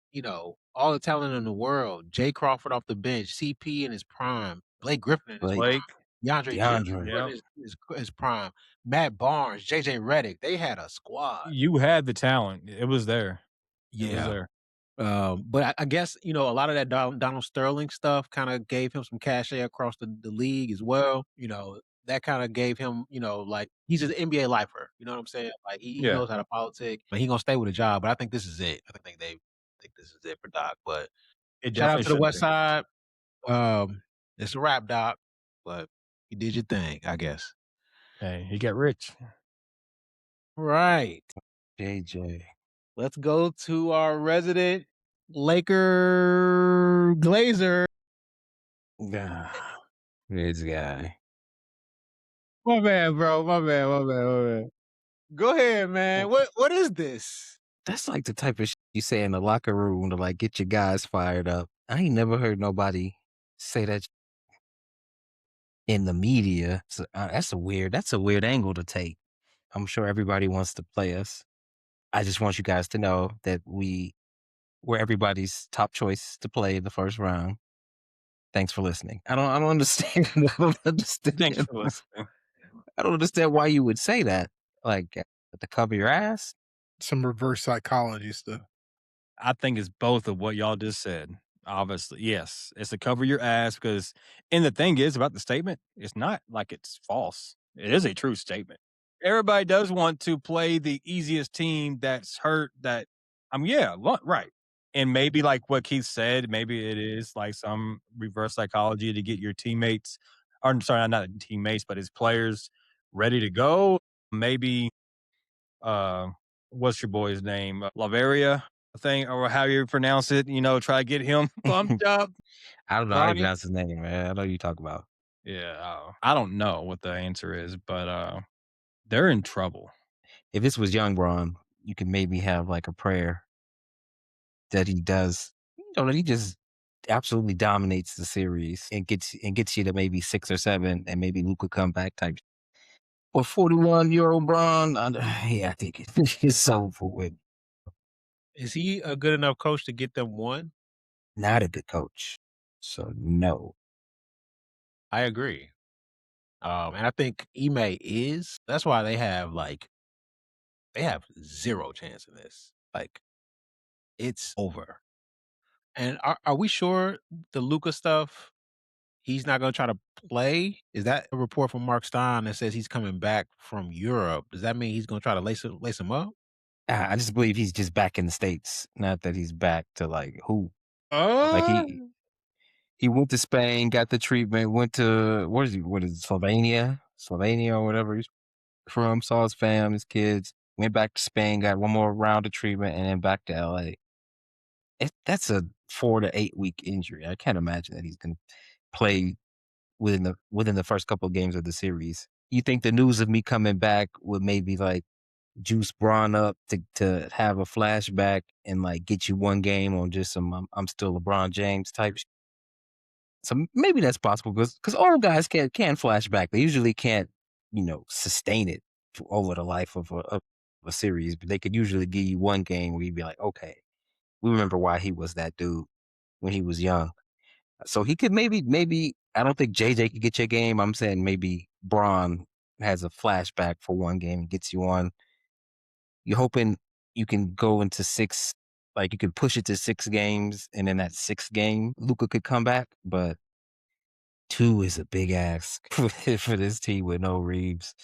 all the talent in the world. Jay Crawford off the bench, CP in his prime, Blake Griffin in his Blake. prime, Blake. DeAndre DeAndre. in Yep. his prime, Matt Barnes, JJ Redick. They had a squad. You had the talent. It was there. It was Yeah. there. But I guess, a lot of that Donald Sterling stuff kind of gave him some cachet across the league as well. That kind of gave him, like he's an NBA lifer. You know what I'm saying? Like he Yeah. knows how to politic. But he gonna stay with a job. But I think this is it. I think they think this is it for Doc. But It shout out definitely to the should West be. Side. It's a rap, Doc. But you did your thing, I guess. Hey, he got rich. Right. JJ. Let's go to our resident Laker Glazer. This guy. My bad, bro. My bad. Go ahead, man. What is this? That's like the type of shit you say in the locker room to like get your guys fired up. I ain't never heard nobody say that in the media. So, that's a weird angle to take. I'm sure everybody wants to play us. I just want you guys to know that we're everybody's top choice to play the first round. Thanks for listening. I don't understand. I don't understand. Thanks for listening. I don't understand why you would say that. Like to cover your ass. Some reverse psychology stuff. I think it's both of what y'all just said. Obviously, yes, it's to cover your ass because, and the thing is about the statement, it's not like it's false. It is a true statement. Everybody does want to play the easiest team that's hurt. Right. And maybe like what Keith said, maybe it is like some reverse psychology to get your teammates, or I'm sorry, not teammates, but his players ready to go. Maybe, what's your boy's name? Lavaria thing, or how you pronounce it, try to get him pumped up. I don't know how you Ronnie? pronounce his name, man. I know you talk about. Yeah. I don't know what the answer is, but they're in trouble. If this was Young Braun, you could maybe have like a prayer that he does. That he just absolutely dominates the series and gets you to maybe 6 or 7, and maybe Luka come back type. Or 41-year-old Braun, I think it's over with. Is he a good enough coach to get them one? Not a good coach. So no. I agree. And I think Ime is. That's why they have zero chance in this. Like, it's over. And are we sure the Luka stuff? He's not going to try to play. Is that a report from Mark Stein that says he's coming back from Europe? Does that mean he's going to try to lace him up? I just believe he's just back in the States. Not that he's back to like who. Like he went to Spain, got the treatment, went to what is it, Slovenia or whatever he's from, saw his fam, his kids, went back to Spain, got one more round of treatment, and then back to LA. That's a 4 to 8 week injury. I can't imagine that he's gonna play within the first couple of games of the series. You think the news of me coming back would maybe like juice Braun up to have a flashback and like get you one game on just some I'm still LeBron James type So maybe that's possible because old guys can flash back. They usually can't, sustain it over the life of a series, but they could usually give you one game where you'd be like, okay, we remember why he was that dude when he was young. So he could maybe I don't think JJ could get your game. I'm saying maybe Braun has a flashback for one game and gets you on. You're hoping you can go into 6, like you could push it to 6 games, and in that 6th game, Luka could come back. But 2 is a big ask for this team with no Reaves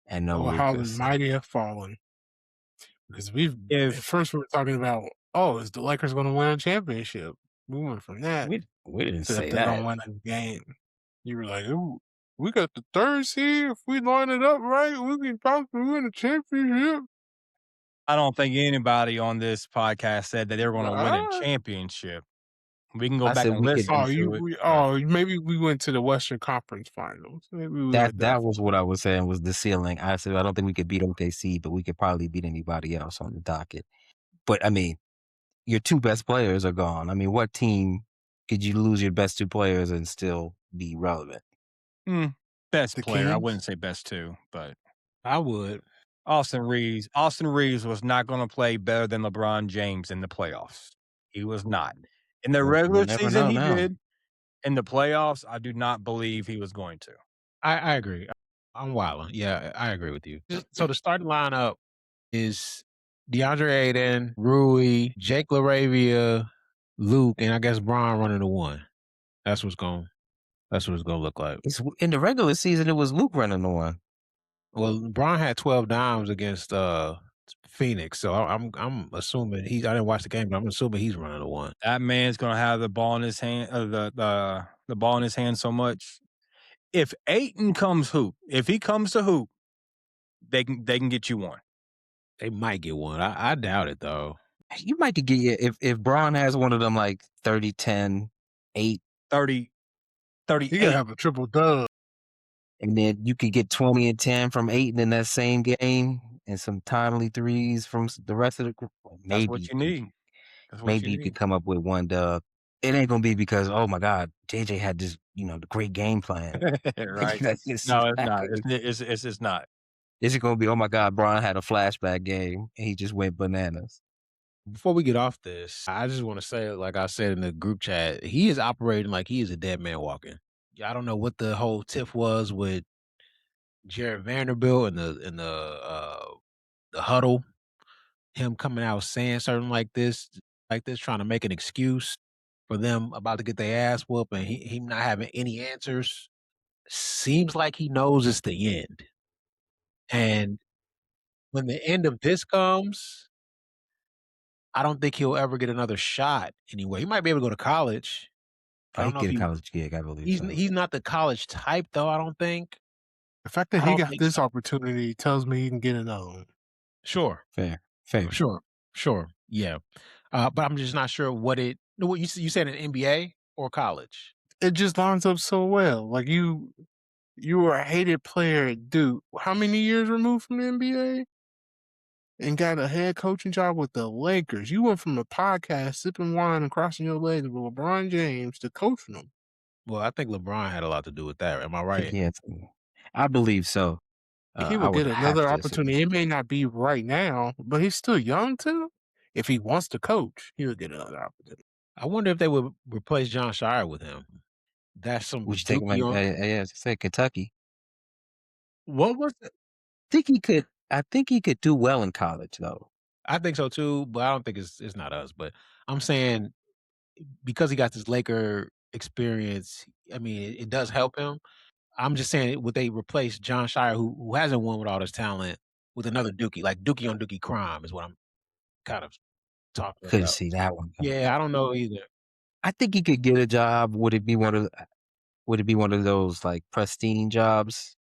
and no Oh, how Luka. the mighty have fallen. Because at If first we were talking about, oh, is the Lakers going to win a championship? We went from that We didn't to if say they're going that. to win a game. You were like, ooh, we got the 3rd seed. If we line it up right, we can possibly win a championship. I don't think anybody on this podcast said that they were going to win a Ah. championship. We can go I back said and we could. listen to it. Maybe we went to the Western Conference Finals. Maybe we went That was what I was saying was the ceiling. I said I don't think we could beat OKC, but we could probably beat anybody else on the docket. But I mean, your 2 best players are gone. I mean, what team could you lose your best 2 players and still be relevant? Best The player. I Kings? wouldn't say best 2, but I would. Austin Reaves. Austin Reaves was not going to play better than LeBron James in the playoffs. He was not. In the Well, regular we'll never season, know he now. did. In the playoffs, I do not believe he was going to. I agree. I'm wilding. Yeah, I agree with you. So the starting lineup is DeAndre Ayton, Rui, Jake LaRavia, Luke, and I guess Braun running the 1. That's what's going to look like. In the regular season, it was Luke running the 1. Well, Braun had 12 dimes against Phoenix, so I'm assuming I didn't watch the game, but I'm assuming he's running the 1. That man's going to have the ball in his hand, the ball in his hand so much. If Ayton comes hoop, if he comes to hoop, they can get you 1. They might get 1. I doubt it though. You might get if Braun has one of them like 30, 10, 8, 30, 38. You got to have a triple dub. and then you could get 20 and 10 from Ayton in that same game, and some timely threes from the rest of the group. That's what you need. Maybe you could come up with 1 dub. It ain't gonna be because, oh my God, JJ had this, the great game plan. Right. No, it's not. It's just not. Is it gonna be, oh my God, Braun had a flashback game and he just went bananas? Before we get off this, I just want to say, like I said in the group chat, he is operating like he is a dead man walking. I don't know what the whole tiff was with Jared Vanderbilt and the huddle. Him coming out saying something like this, trying to make an excuse for them about to get their ass whooped, and he not having any answers. Seems like he knows it's the end. And when the end of this comes, I don't think he'll ever get another shot anywhere. He might be able to go to college. I don't know if Get a college gig, I believe so. he's not the college type though, I don't think. The fact that he got this opportunity tells me he can get another one. Sure. Fair. Sure. Yeah. But I'm just not sure what you said in NBA or college. It just lines up so well. Like you were a hated player at Duke. How many years removed from the NBA? And got a head coaching job with the Lakers. You went from a podcast, sipping wine and crossing your legs with LeBron James to coaching them. Well, I think LeBron had a lot to do with that. Am I right? Yes, I believe so. He would get another opportunity. It may not be right now, but he's still young too. If he wants to coach, he would get another opportunity. I wonder if they would replace John Shire with him. That's some. Would you take him like say Kentucky? What was it? I think he could do well in college though. I think so too, but I don't think it's not us. But I'm saying because he got this Laker experience, I mean, it does help him. I'm just saying, would they replace John Shire, who hasn't won with all this talent, with another Dookie, like Dookie on Dookie crime is what I'm kind of talking Couldn't about. see that one. Yeah, I don't know either. I think he could get a job. Would it be one of those like pristine jobs?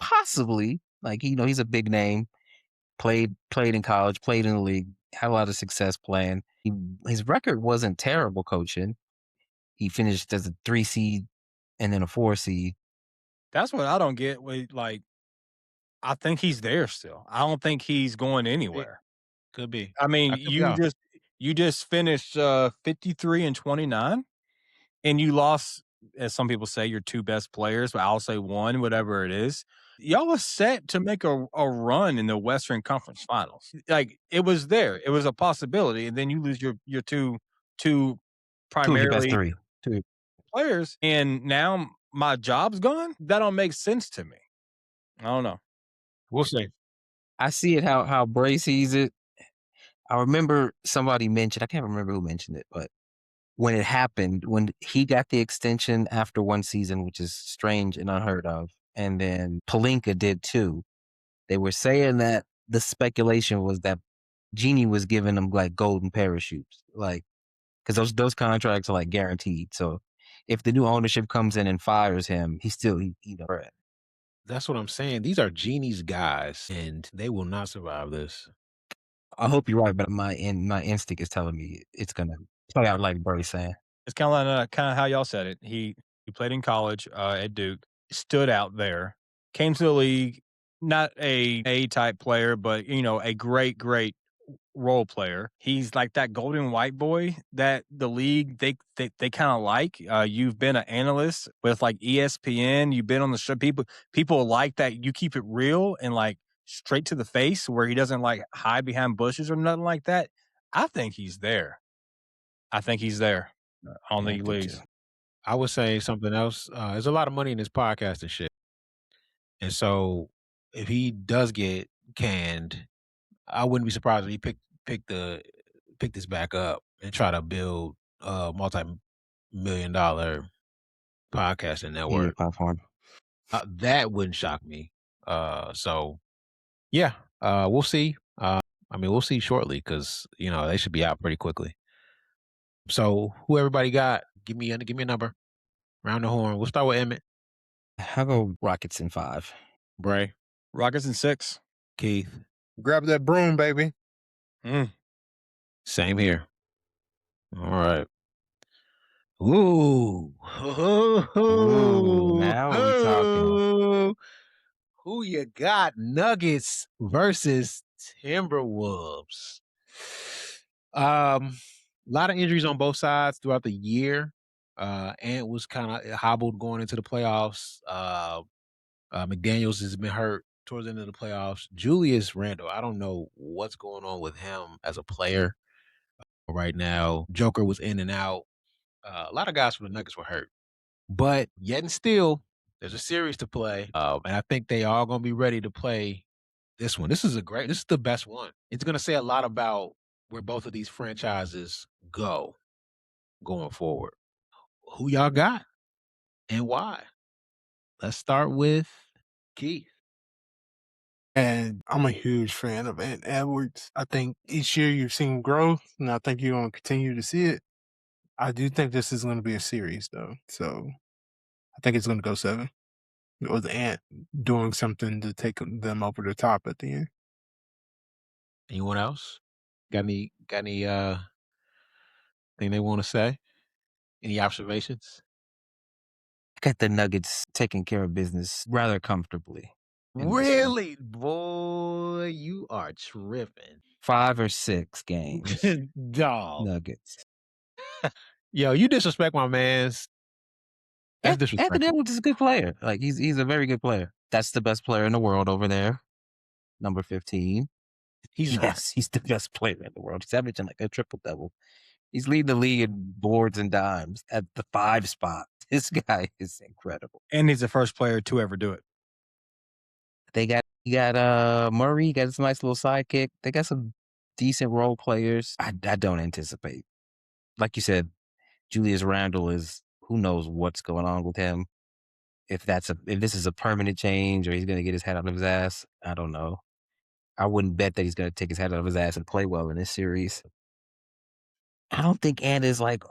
Possibly. Like, he's a big name. Played in college, played in the league, had a lot of success playing. His record wasn't terrible coaching. He finished as a 3 seed and then a 4 seed. That's what I don't get. Like, I think he's there still. I don't think he's going anywhere. Could be. I mean, you just finished 53 and 29, and you lost as some people say, your two best players, but I'll say one, whatever it is. Y'all are set to make a run in the Western Conference Finals. Like it was there, it was a possibility, and then you lose your two Two of your best primarily three. Two. players, and now my job's gone. That don't make sense to me. I don't know. We'll see. I see it how Bray sees it. I remember somebody mentioned, I can't remember who mentioned it, but when it happened, when he got the extension after one season, which is strange and unheard of, and then Pelinka did too, they were saying that the speculation was that Genie was giving them like golden parachutes, like because those contracts are like guaranteed. So if the new ownership comes in and fires him, he right. That's what I'm saying. These are Genie's guys, and they will not survive this. I hope you're right, but my instinct is telling me it's gonna play out like Birdie's saying. It's kind of how y'all said it. He played in college at Duke, stood out there, came to the league, not a type player, but a great role player. He's like that golden white boy that the league they kind of like. You've been an analyst with like ESPN. You've been on the show. People like that. You keep it real and like straight to the face, where he doesn't like hide behind bushes or nothing like that. I think he's there. On the leagues. I was saying something else. There's a lot of money in this podcast and shit. And so if he does get canned, I wouldn't be surprised if he pick this back up and try to build a multi-million-dollar podcasting network. Platform. That wouldn't shock me. So yeah, we'll see. We'll see shortly because they should be out pretty quickly. So who everybody got? Give me a number. Round the horn. We'll start with Emmett. I'll go Rockets in 5. Bray. Rockets in 6. Keith. Grab that broom, baby. Same here. All right. Ooh. Now we're talking. Who you got? Nuggets versus Timberwolves. A lot of injuries on both sides throughout the year. Ant was kind of hobbled going into the playoffs. McDaniels has been hurt towards the end of the playoffs. Julius Randle, I don't know what's going on with him as a player right now. Joker was in and out. A lot of guys from the Nuggets were hurt. But yet and still, there's a series to play. And I think they are going to be ready to play this one. This is the best one. It's going to say a lot about where both of these franchises go going forward. Who y'all got and why? Let's start with Keith. And I'm a huge fan of Ant Edwards. I think each year you've seen growth, and I think you're going to continue to see it. I do think this is going to be a series, though. So I think it's going to go 7. With Ant doing something to take them over the top at the end. Anyone else? Got any thing they want to say? Any observations? Got the Nuggets taking care of business rather comfortably. Really? Boy, you are tripping. 5 or 6 games. Dog. Nuggets. Yo, you disrespect my mans. That's disrespectful. Anthony Edwards is a good player. Like he's a very good player. That's the best player in the world over there. Number 15. He's the best player in the world. He's averaging like a triple-double. He's leading the league in boards and dimes at the 5 spot. This guy is incredible. And he's the first player to ever do it. You got Murray, got his nice little sidekick. They got some decent role players. I don't anticipate. Like you said, Julius Randle is, who knows what's going on with him. If this is a permanent change or he's going to get his head out of his ass, I don't know. I wouldn't bet that he's going to take his head out of his ass and play well in this series. I don't think Ant is like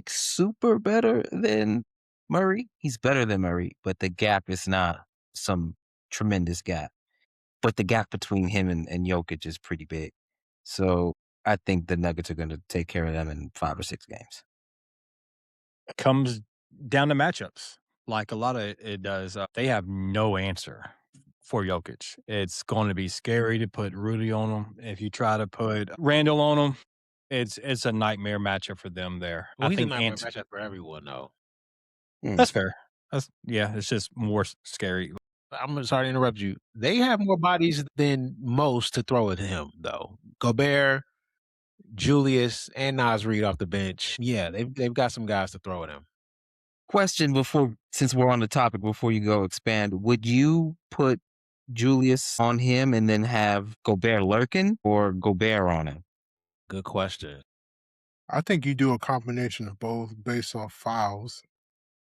super better than Murray. He's better than Murray, but the gap is not some tremendous gap. But the gap between him and Jokic is pretty big. So I think the Nuggets are going to take care of them in 5 or 6 games. It comes down to matchups. Like a lot of it does. They have no answer for Jokic. It's going to be scary to put Rudy on him. If you try to put Randall on him, it's a nightmare matchup for them there. Well, he's a nightmare matchup for everyone, though. That's fair. It's just more scary. I'm sorry to interrupt you. They have more bodies than most to throw at him, though. Gobert, Julius, and Nas Reed off the bench. Yeah, they've got some guys to throw at him. Question since we're on the topic, before you go expand, would you put Julius on him and then have Gobert lurking, or Gobert on him? Good question. I think you do a combination of both based off fouls.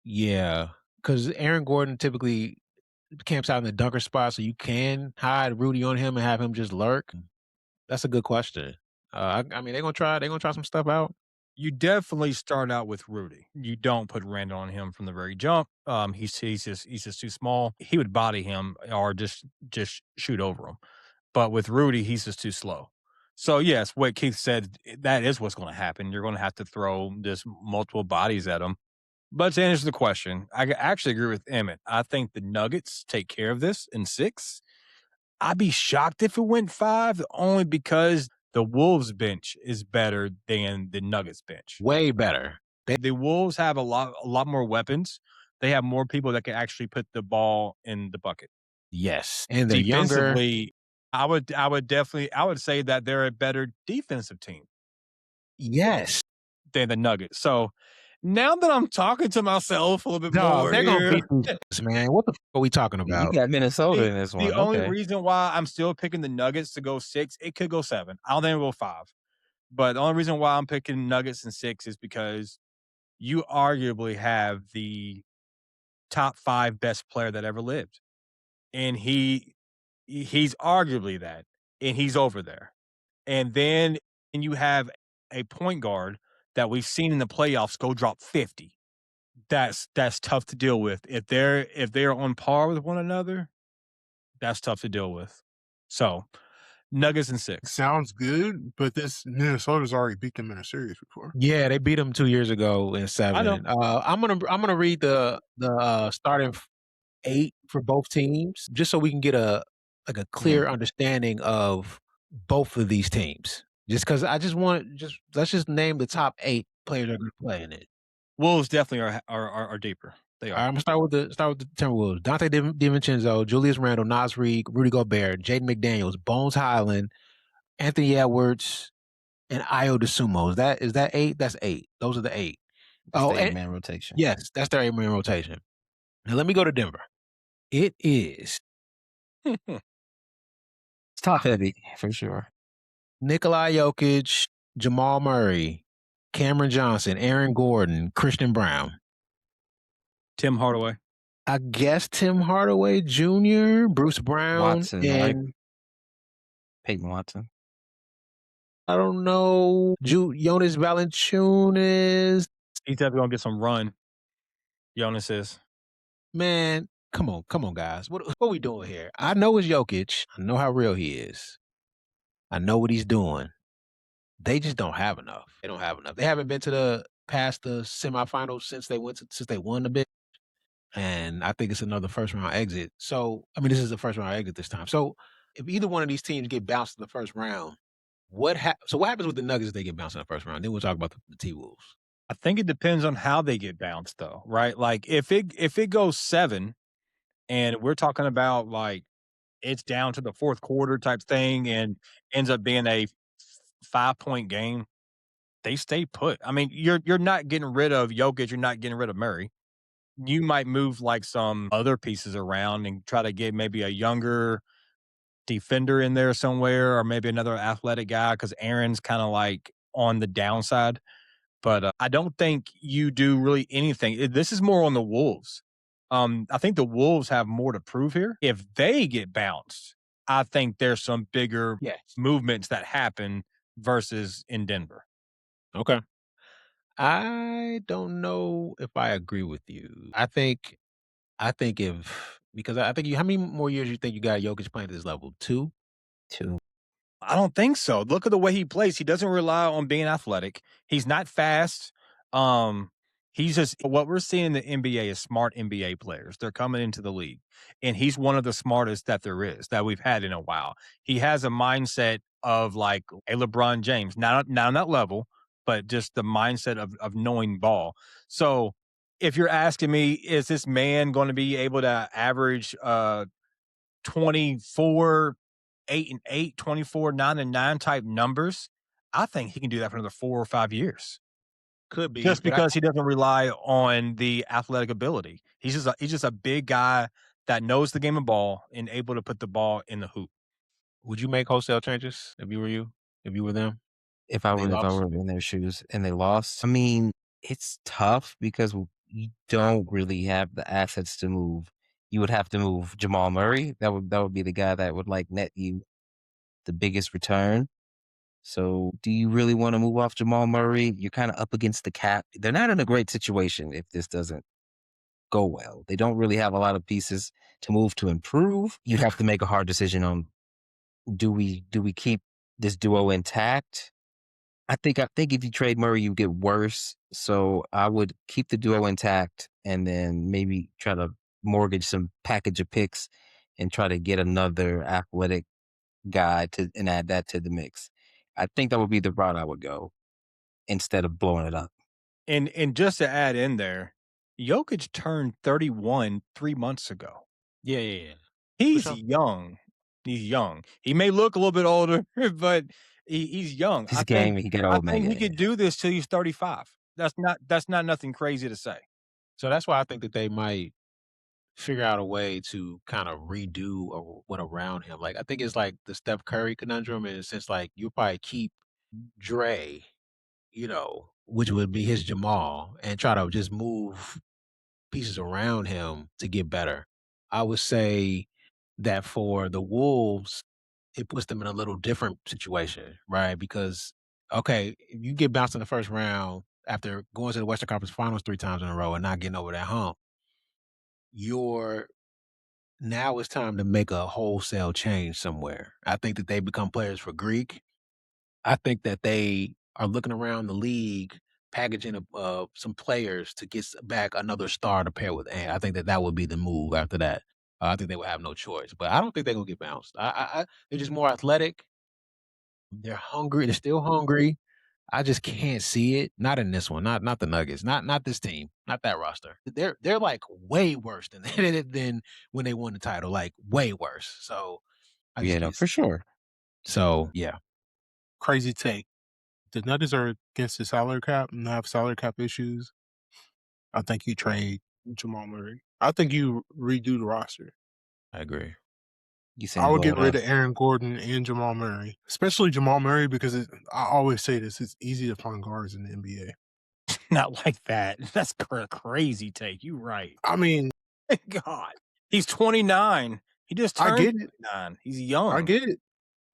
Yeah, because Aaron Gordon typically camps out in the dunker spot, so you can hide Rudy on him and have him just lurk. That's a good question. I mean, they're gonna try some stuff out. You definitely start out with Rudy. You don't put Randall on him from the very jump. He's just too small. He would body him or just shoot over him. But with Rudy, he's just too slow. So yes, what Keith said, that is what's going to happen. You're going to have to throw just multiple bodies at him. But to answer the question, I actually agree with Emmett. I think the Nuggets take care of this in 6. I'd be shocked if it went 5, only because the Wolves bench is better than the Nuggets bench. Way better. The Wolves have a lot more weapons. They have more people that can actually put the ball in the bucket. Yes, and they're younger. Defensively, I would say that they're a better defensive team Yes, than the Nuggets. So now that I'm talking to myself a little bit no, more, they're gonna beat these, man. What the fuck are we talking about? You got Minnesota in this one. The only reason why I'm still picking the Nuggets to go 6, it could go 7. I don't think it'll go 5. But the only reason why I'm picking Nuggets in 6 is because you arguably have the top 5 best player that ever lived. And he's arguably that. And he's over there. And then you have a point guard that we've seen in the playoffs go drop 50. That's tough to deal with. If they're on par with one another, that's tough to deal with. So, Nuggets in 6. Sounds good, but this Minnesota's already beat them in a series before. Yeah, they beat them 2 years ago in 7. I know. I'm gonna read the starting 8 for both teams, just so we can get a clear understanding of both of these teams. Just because let's just name the top 8 players that are going to play in it. Wolves definitely are deeper. They are. All right, I'm gonna start with the Timberwolves. Dante DiVincenzo, Julius Randle, Nas Reed, Rudy Gobert, Jaden McDaniels, Bones Highland, Anthony Edwards, and Io DeSumo. Is that 8? That's 8. Those are the 8. Oh, 8-man rotation. Yes, that's their 8-man rotation. Now let me go to Denver. It is It's top heavy for sure. Nikolai Jokic, Jamal Murray, Cameron Johnson, Aaron Gordon, Christian Brown. Tim Hardaway. I guess Tim Hardaway Jr., Bruce Brown, Watson, and right? Peyton Watson. I don't know. Jonas Valanciunas. He's definitely gonna get some run. Jonas is. Man, come on, guys. What we doing here? I know it's Jokic. I know how real he is. I know what he's doing. They just don't have enough. They don't have enough. They haven't been past the semifinals since they won the bit. And I think it's another first round exit. So, I mean, this is the first round exit this time. So, if either one of these teams get bounced in the first round, what happens with the Nuggets if they get bounced in the first round? Then we'll talk about the T-Wolves. I think it depends on how they get bounced, though, right? Like if it goes 7, and we're talking about like it's down to the fourth quarter type thing, and ends up being a 5-point game, they stay put. I mean, you're not getting rid of Jokic, you're not getting rid of Murray. You might move like some other pieces around and try to get maybe a younger defender in there somewhere, or maybe another athletic guy, because Aaron's kind of like on the downside. But I don't think you do really anything. This is more on the Wolves. I think the Wolves have more to prove here. If they get bounced, I think there's some bigger movements that happen versus in Denver. Okay. I don't know if I agree with you. I think because I think how many more years you think you got Jokic playing at this level? 2? 2. I don't think so. Look at the way he plays. He doesn't rely on being athletic. He's not fast. He's just what we're seeing in the NBA is smart NBA players. They're coming into the league, and he's one of the smartest that there is that we've had in a while. He has a mindset of like a LeBron James, not on that level, but just the mindset of knowing ball. So if you're asking me, is this man going to be able to average 24, 8-8, 24, 9-9 type numbers? I think he can do that for another 4 or 5 years. Could be, Just but I because he doesn't rely on the athletic ability. He's just a big guy that knows the game of ball and able to put the ball in the hoop. would you make wholesale changes if you were you? If you were them? If I They lost. were in their shoes and they lost, I mean, it's tough because you don't really have the assets to move. You would have to move Jamal Murray. That would be the guy that would like net you the biggest return. So, do you really want to move off Jamal Murray? You're kind of up against the cap. They're not in a great situation if this doesn't go well. They don't really have a lot of pieces to move to improve. You have to make a hard decision on do we keep this duo intact? I think if you trade Murray, you get worse. So I would keep the duo intact and then maybe try to mortgage some package of picks and try to get another athletic guy and add that to the mix. I think that would be the route I would go instead of blowing it up. And just to add in there, Jokic turned 31 3 months ago. Yeah. He's sure. young. He's young. He may look a little bit older, but he's young. His game, he got I old, man. think he could do this till he's 35. That's not nothing crazy to say. So that's why I think that they might figure out a way to kind of redo what around him. Like I think it's like the Steph Curry conundrum in a sense like you probably keep Dre, which would be his Jamal, and try to just move pieces around him to get better. I would say that for the Wolves, it puts them in a little different situation, right? Because okay, if you get bounced in the first round after going to the Western Conference Finals 3 times in a row and not getting over that hump, you're now it's time to make a wholesale change somewhere. I think that they become players for Greek. I think that they are looking around the league, packaging some players to get back another star to pair with Ant. I think that would be the move after that. I think they would have no choice, but I don't think they're gonna get bounced. They're just more athletic. They're hungry. They're still hungry. I just can't see it. Not in this one. Not the Nuggets. Not this team. Not that roster. They're like way worse than than when they won the title. Like way worse. So I just Yeah, no, can't for see it. sure. So yeah. Crazy take. The Nuggets are against the salary cap and have salary cap issues. I think you trade Jamal Murray. I think you redo the roster. I agree. You I saying would blow get it rid up? of Aaron Gordon and Jamal Murray, especially Jamal Murray because I always say this: it's easy to find guards in the NBA. Not like that. That's a crazy take. You right. I mean, God. He's 29. He just I turned get it. 29. He's young. I get it.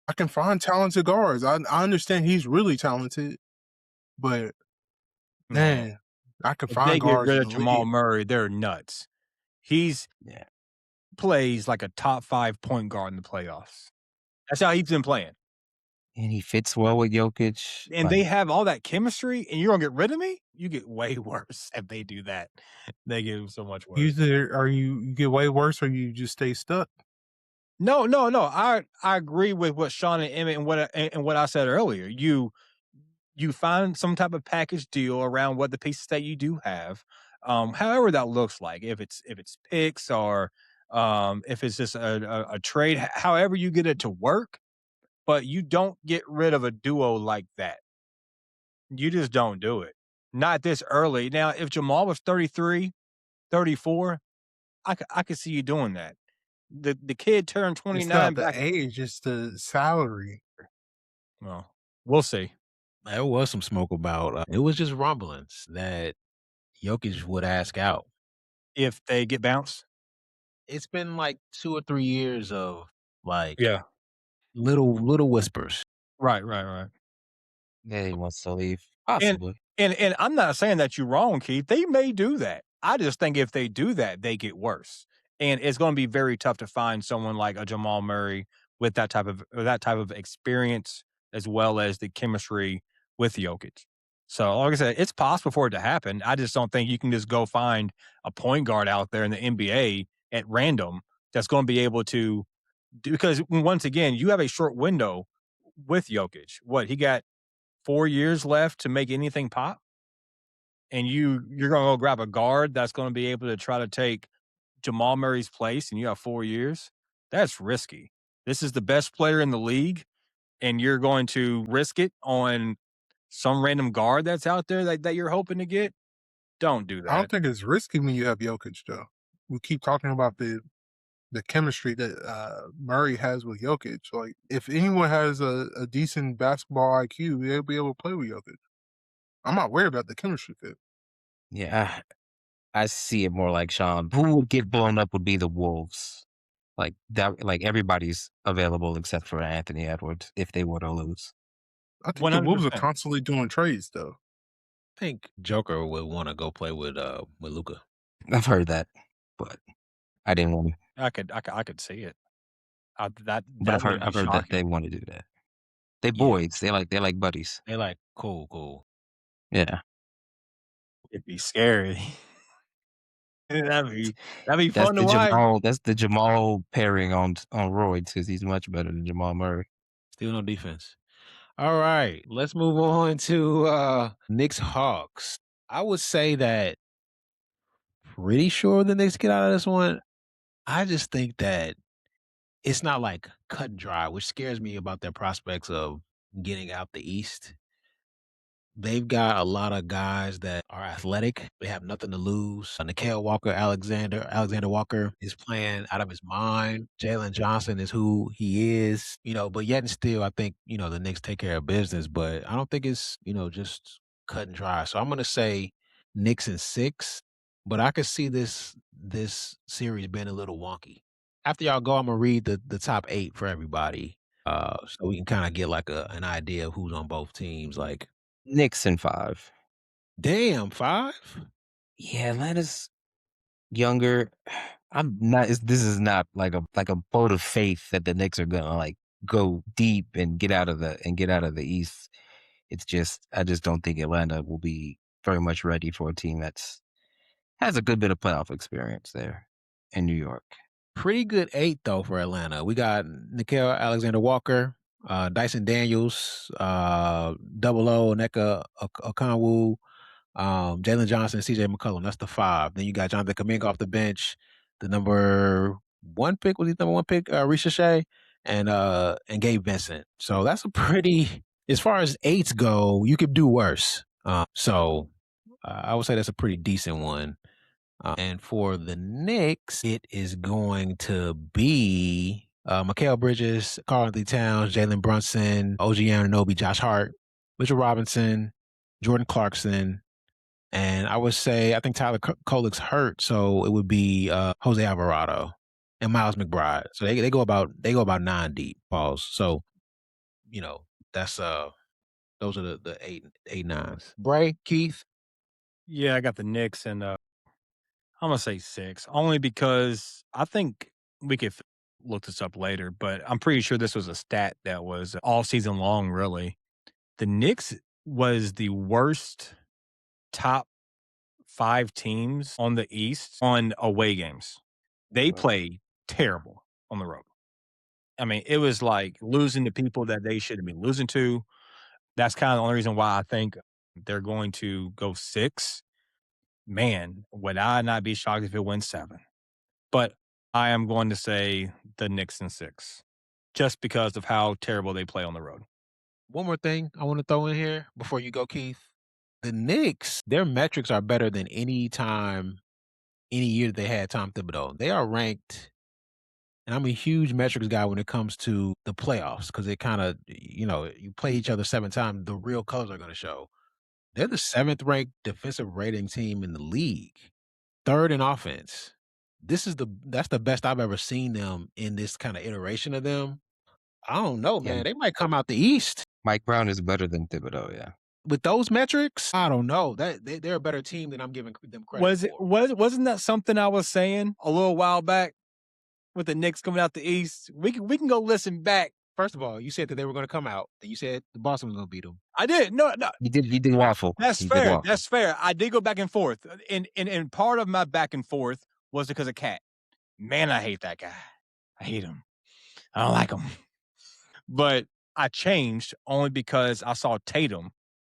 I can find talented guards. I understand he's really talented, but man, I can If they find get guards rid in of the Jamal league. Murray, they're nuts. He's Yeah. plays like a top 5 point guard in the playoffs. That's how he's been playing. And he fits well with Jokic. And they have all that chemistry, and you're gonna get rid of me? You get way worse if they do that. They get so much worse. Either are you get way worse or you just stay stuck. No. I agree with what Sean and Emmett and what I said earlier. You find some type of package deal around what the pieces that you do have, however that looks like. If it's picks or if it's just a trade, however you get it to work, but you don't get rid of a duo like that. You just don't do it. Not this early. Now, if Jamal was 33, 34, I could see you doing that. The kid turned It's 29 not the back. age, it's the salary. Well, we'll see. There was some smoke about it was just rumblings that Jokic would ask out. If they get bounced. It's been like 2 or 3 years of like Yeah. little whispers. Right. Yeah, he wants to leave. And Possibly. and I'm not saying that you're wrong, Keith. They may do that. I just think if they do that, they get worse. And it's going to be very tough to find someone like a Jamal Murray with that type of experience as well as the chemistry with Jokic. So, like I said, it's possible for it to happen. I just don't think you can just go find a point guard out there in the NBA at random that's going to be able to do, because once again, you have a short window with Jokic. What, he got 4 years left to make anything pop? and you're gonna go grab a guard that's gonna be able to try to take Jamal Murray's place, and you have 4 years, that's risky. This is the best player in the league, and you're going to risk it on some random guard that's out there that you're hoping to get. Don't do I don't that. think it's risky when you have Jokic, though. We keep talking about the chemistry that Murray has with Jokic. Like, if anyone has a decent basketball IQ, they'll be able to play with Jokic. I'm not worried about the chemistry fit. Yeah, I see it more like Sean. Who would get blown up would be the Wolves. Like that, like everybody's available except for Anthony Edwards if they were to lose. I think the Wolves are 100%. constantly doing trades, though. I think Joker would want to go play with Luka. I've heard that, but I didn't want to. I could see it. That But that wouldn't be I've heard that they shocking. want to do that. They Yeah. boys. They're like buddies. They like cool. Yeah, It'd be scary. That'd be that's fun to the watch. Jamal. That's the Jamal pairing on Roy because he's much better than Jamal Murray. Still no defense. All right, let's move on to Knicks Hawks. I would say that pretty sure the Knicks get out of this one. I just think that it's not like cut and dry, which scares me about their prospects of getting out the East. They've got a lot of guys that are athletic. They have nothing to lose. Nickeil Alexander Walker is playing out of his mind. Jalen Johnson is who he is, but yet and still, I think, the Knicks take care of business, but I don't think it's, just cut and dry. So I'm going to say Knicks in 6, but I could see this series being a little wonky. After y'all go, I'm going to read the top 8 for everybody. So we can kind of get like an idea of who's on both teams. Like, Knicks in 5. damn, 5? Yeah, Atlanta's younger. I'm not. This is not like a vote of faith that the Knicks are gonna like go deep and get out of the East. It's just I just don't think Atlanta will be very much ready for a team that's has a good bit of playoff experience there in New York. Pretty good 8 though for Atlanta. We got Nickeil Alexander Walker, Dyson Daniels, Double O, Nneka Okongwu, Jalen Johnson, CJ McCollum. That's the 5. Then you got Jonathan Kuminga off the bench. The number 1 pick was his number 1 pick, Ricochet, and Gabe Vincent. So that's a pretty, as far as 8s go, you could do worse. So I would say that's a pretty decent one. And for the Knicks, it is going to be Mikal Bridges, Karl Anthony Towns, Jalen Brunson, OG Anunoby, Josh Hart, Mitchell Robinson, Jordan Clarkson, and I would say I think Tyler Kolik's hurt, so it would be Jose Alvarado and Miles McBride. So they go about 9 deep. Pause. So that's those are the 8 9s. Bray, Keith. Yeah, I got the Knicks, and I'm gonna say 6, only because I think we could look this up later, but I'm pretty sure this was a stat that was all season long. Really, the Knicks was the worst top 5 teams on the East on away games. They played terrible on the road. I mean, it was like losing to people that they shouldn't be losing to. That's kind of the only reason why I think they're going to go 6. Man, would I not be shocked if it went 7? But I am going to say the Knicks in 6, just because of how terrible they play on the road. One more thing I want to throw in here before you go, Keith. The Knicks, their metrics are better than any year that they had Tom Thibodeau. They are ranked, and I'm a huge metrics guy when it comes to the playoffs because it kind of, you play each other 7 times, the real colors are going to show. They're the 7th ranked defensive rating team in the league, 3rd in offense. That's the best I've ever seen them in this kind of iteration of them. I don't know, Yeah. man. They might come out the East. Mike Brown is better than Thibodeau. Yeah. With those metrics, I don't know. They're a better team than I'm giving them credit for. Wasn't that something I was saying a little while back with the Knicks coming out the East? We can go listen back. First of all, you said that they were going to come out. Then you said the Boston was going to beat them. I did. No. You did waffle. That's You did fair. waffle. That's fair. I did go back and forth. And part of my back and forth was because of Cat. Man, I hate that guy. I hate him. I don't like him. But I changed only because I saw Tatum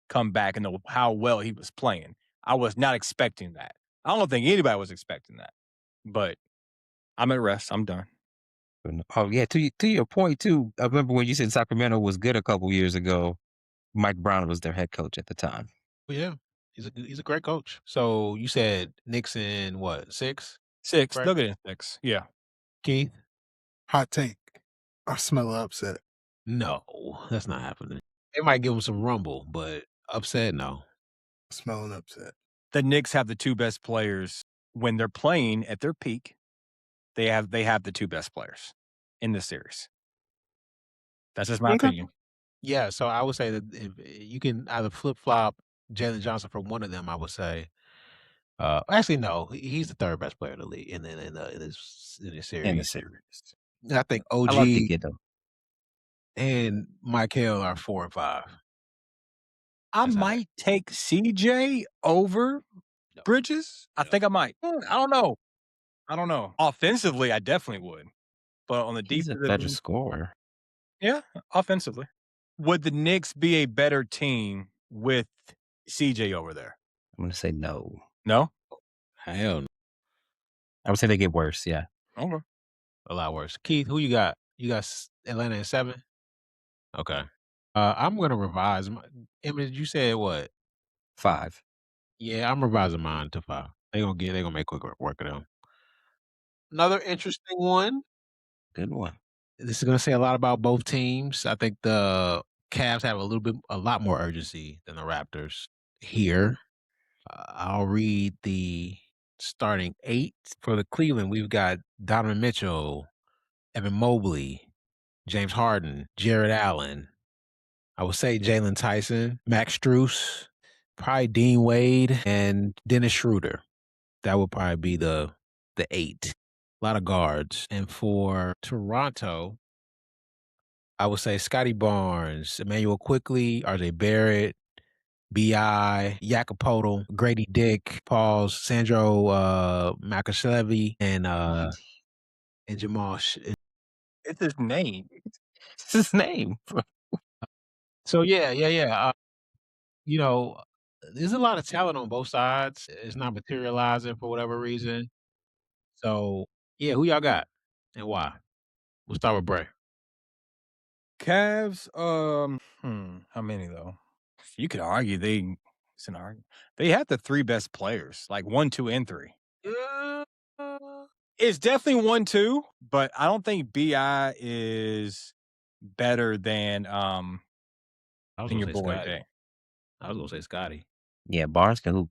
come back and how well he was playing. I was not expecting that. I don't think anybody was expecting that. But I'm at rest. I'm done. Oh yeah, to your point too. I remember when you said Sacramento was good a couple years ago. Mike Brown was their head coach at the time. But yeah, he's a great coach. So you said Knicks in what, 6? 6. Right. They'll get in 6. Yeah. Keith? Hot take. I smell an upset. No, that's not happening. They might give him some rumble, but upset, no. I smell an upset. The Knicks have the 2 best players when they're playing at their peak. They have the 2 best players in this series. That's just my Okay. opinion. Yeah, so I would say that if you can either flip flop Jalen Johnson for one of them, I would say. Actually, no, he's the third best player in the league in this In the series. series. I think I love the OG kid though. and Michael are 4 and 5. I That's how might take CJ over No. Bridges. I No. think I might. I don't know. Offensively, I definitely would. But on the He's a defensive better end, scorer. yeah, offensively. Would the Knicks be a better team with CJ over there? I'm gonna say no. No? Hell no. I would say they get worse. Yeah, Okay. A lot worse. Keith, who you got? You got Atlanta in 7? Okay. I'm gonna revise my Image, you said what? 5. Yeah, I'm revising mine to 5. They gonna make quick work of them. Another interesting one. Good one. This is gonna say a lot about both teams. I think the Cavs have a lot more urgency than the Raptors here. I'll read the starting 8 for the Cleveland. We've got Donovan Mitchell, Evan Mobley, James Harden, Jared Allen. I would say Jalen Tyson, Max Strus, probably Dean Wade, and Dennis Schroeder. That would probably be the 8. A lot of guards. And for Toronto, I would say Scotty Barnes, Emmanuel Quickly, RJ Barrett, B.I., Jacopoto, Grady Dick, Pauls, Sandro Makashlevi, and Jamal. It's his name. It's his name. So yeah. You know, there's a lot of talent on both sides. It's not materializing for whatever reason. So yeah, who y'all got and why? We'll start with Bray. Cavs, how many though? You could argue it's an argument. They have the 3 best players, like 1, 2, and 3. It's definitely 1, 2, but I don't think BI is better than I was than gonna your say boy Scotty. Day. I was gonna say Scotty. Yeah, Barnes can hoop.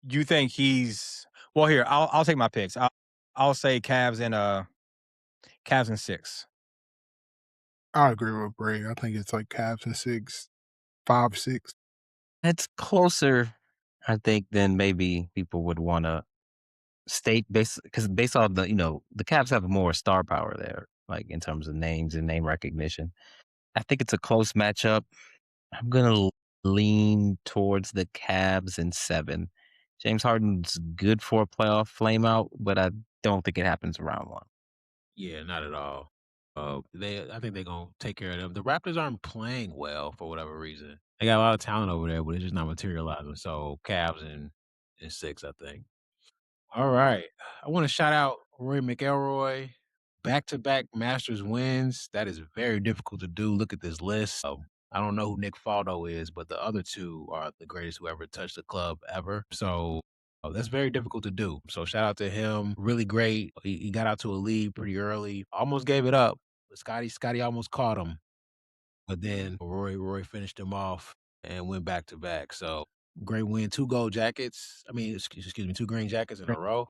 You think he's well? Here, I'll take my picks. I'll say Cavs and 6. I agree with Bray. I think it's like Cavs and 6, 5, 6. It's closer, I think, than maybe people would want to state based off the Cavs have more star power there, like in terms of names and name recognition. I think it's a close matchup. I'm gonna lean towards the Cavs in 7. James Harden's good for a playoff flameout, but I don't think it happens around 1. Yeah, not at all. I think they're gonna take care of them. The Raptors aren't playing well for whatever reason. They got a lot of talent over there, but it's just not materializing. So Cavs in 6, I think. All right. I want to shout out Rory McIlroy. Back-to-back Masters wins. That is very difficult to do. Look at this list. I don't know who Nick Faldo is, but the other 2 are the greatest who ever touched the club ever. So that's very difficult to do. So shout out to him. Really great. He got out to a lead pretty early. Almost gave it up. But Scotty almost caught him. But then Rory finished him off and went back to back. So great win. 2 gold jackets. I mean, excuse me, 2 green jackets in a row.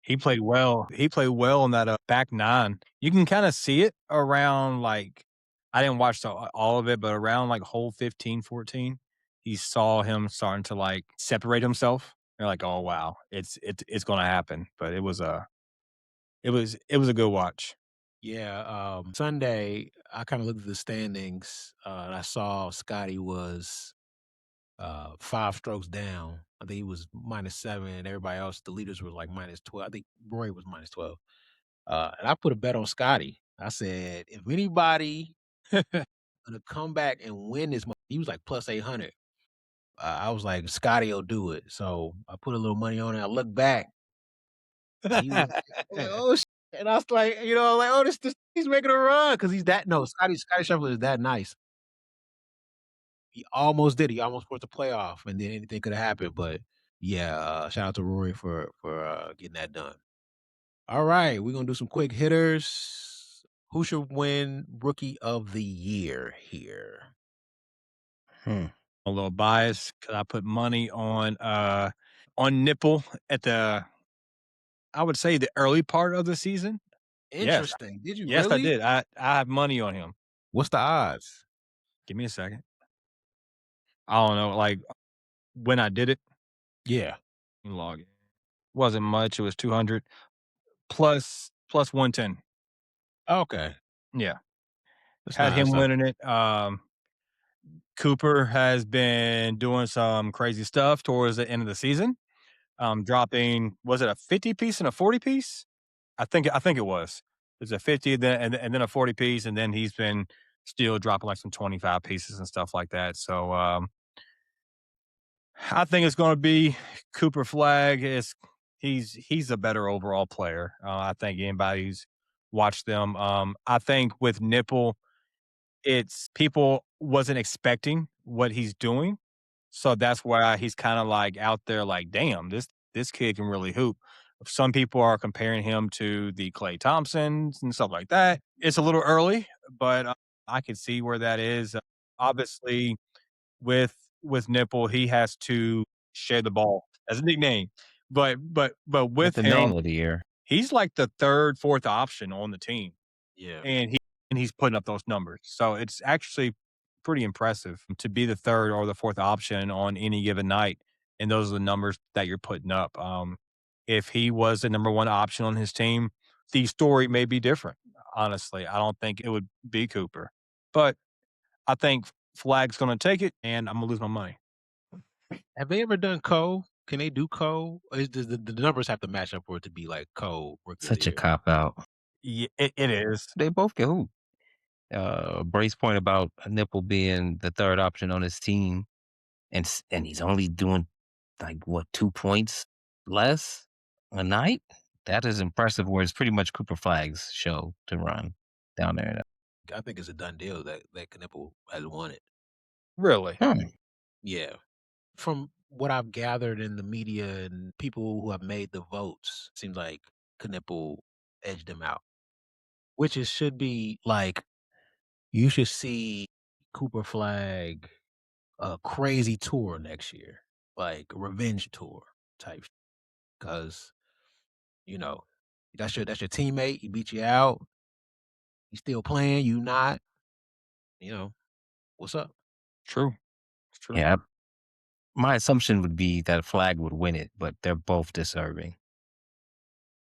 He played well. He played well in that back 9. You can kind of see it around like I didn't watch all of it, but around like hole 15, 14, he saw him starting to like separate himself. You're like, oh wow, it's gonna happen. But it was a good watch. Yeah, Sunday, I kinda looked at the standings, and I saw Scotty was, 5 strokes down. I think he was -7, and everybody else, the leaders were like -12. I think Roy was -12. And I put a bet on Scotty. I said, "If anybody gonna come back and win this mo" he was like +800. I was like, Scotty will do it. So I put a little money on it. I look back. He was like, oh, shit. And I was like, oh, this he's making a run because he's that. No, Scotty Scheffler is that nice. He almost did. He almost forced a playoff, and then anything could have happened. But yeah, shout out to Rory for getting that done. All right, we're gonna do some quick hitters. Who should win Rookie of the Year here? A little biased because I put money on Nipple at I would say the early part of the season. Interesting. Did you Yes, I really? did. I have money on him. What's the odds? Give me a second. I don't know, like when I did it, Yeah. log in. Wasn't much. It was 200 plus 110. Okay. Yeah. That's Had not him so. winning it. Cooper has been doing some crazy stuff towards the end of the season. Dropping, was it a 50 piece and a 40 piece? I think it was. It's a 50 and then a 40 piece, and then he's been still dropping like some 25 pieces and stuff like that. So I think it's going to be Cooper Flag. He's a better overall player. I think anybody who's watched them. I think with Nipple, it's people wasn't expecting what he's doing. So that's why he's kind of like out there like, damn, this kid can really hoop. Some people are comparing him to the Klay Thompsons and stuff like that. It's a little early, but I can see where that is. Obviously, with Nipple, he has to share the ball as a nickname. But With with the man him, of the year. he's like the third, fourth option on the team. Yeah. And he's putting up those numbers. So it's actually pretty impressive to be the third or the fourth option on any given night, and those are the numbers that you're putting up. If he was the number one option on his team, the story may be different. Honestly, I don't think it would be Cooper, but I think Flag's going to take it, and I'm going to lose my money. Have they ever done co? Can they do co? Or does the numbers have to match up for it to be like co Rookie of the Such a Year? cop out. Yeah, it is. They both can hoop. Bray's point about Nipple being the third option on his team, and he's only doing like what 2 points less a night. That is impressive. Where it's pretty much Cooper Flag's show to run down there. I think it's a done deal that Knipple has won it. Really? Yeah. From what I've gathered in the media and people who have made the votes, it seems like Knipple edged him out. Which should be like, you should see Cooper Flag a crazy tour next year, like a revenge tour type. Because that's your teammate. He beat you out. He's still playing. You not. What's up? True. It's true. Yeah. My assumption would be that Flag would win it, but they're both deserving.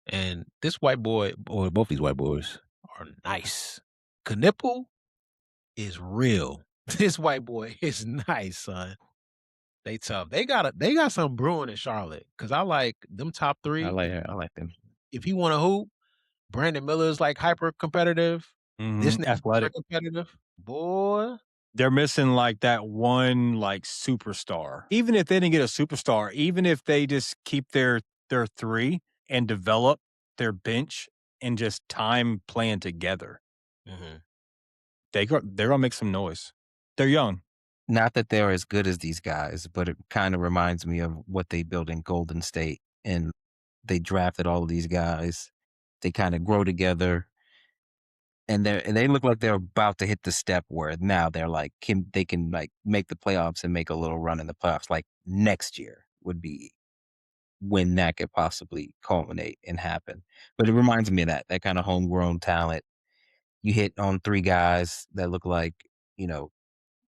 And this white boy, or both these white boys, are nice. Knipple is real. This white boy is nice, son. They tough. They got something brewing in Charlotte. Cause I like them top three. I like them. If he want to hoop, Brandon Miller is like hyper competitive. This nigga's hyper Athletic. competitive. Boy. They're missing like that one like superstar. Even if they didn't get a superstar, even if they just keep their three and develop their bench and just time playing together, they're gonna make some noise. They're young. Not that they're as good as these guys, but it kind of reminds me of what they built in Golden State. And they drafted all of these guys. They kind of grow together. And they look like they're about to hit the step where now they're like they can like make the playoffs and make a little run in the playoffs. Like next year would be when that could possibly culminate and happen. But it reminds me of that kind of homegrown talent. You hit on three guys that look like,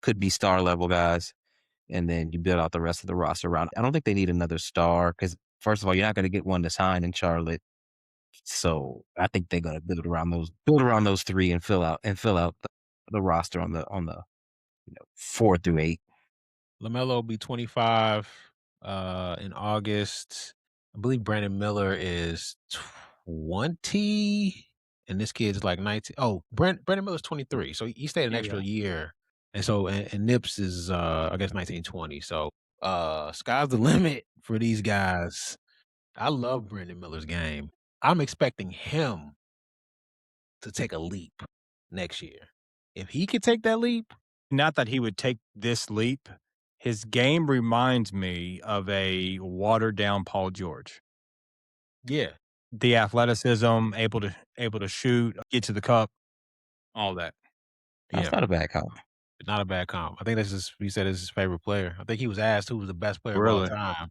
could be star level guys, and then you build out the rest of the roster around. I don't think they need another star because first of all, you're not going to get one to sign in Charlotte. So I think they're going to build around those three and fill out the roster on the 4 through 8. LaMelo will be 25 in August. I believe Brandon Miller is 20, and this kid's like 19. Oh, Brandon Miller's 23, so he stayed an extra year. And so and Nips is I guess 1920. So sky's the limit for these guys. I love Brandon Miller's game. I'm expecting him to take a leap next year. If he could take that leap, Not that he would take this leap. His game reminds me of a watered down Paul George. yeah, The athleticism, able to shoot, get to the cup, all that. That's yeah, not a bad comp. not a bad comp. I think that's he said is his favorite player. I think he was asked who was the best player of all Really? time,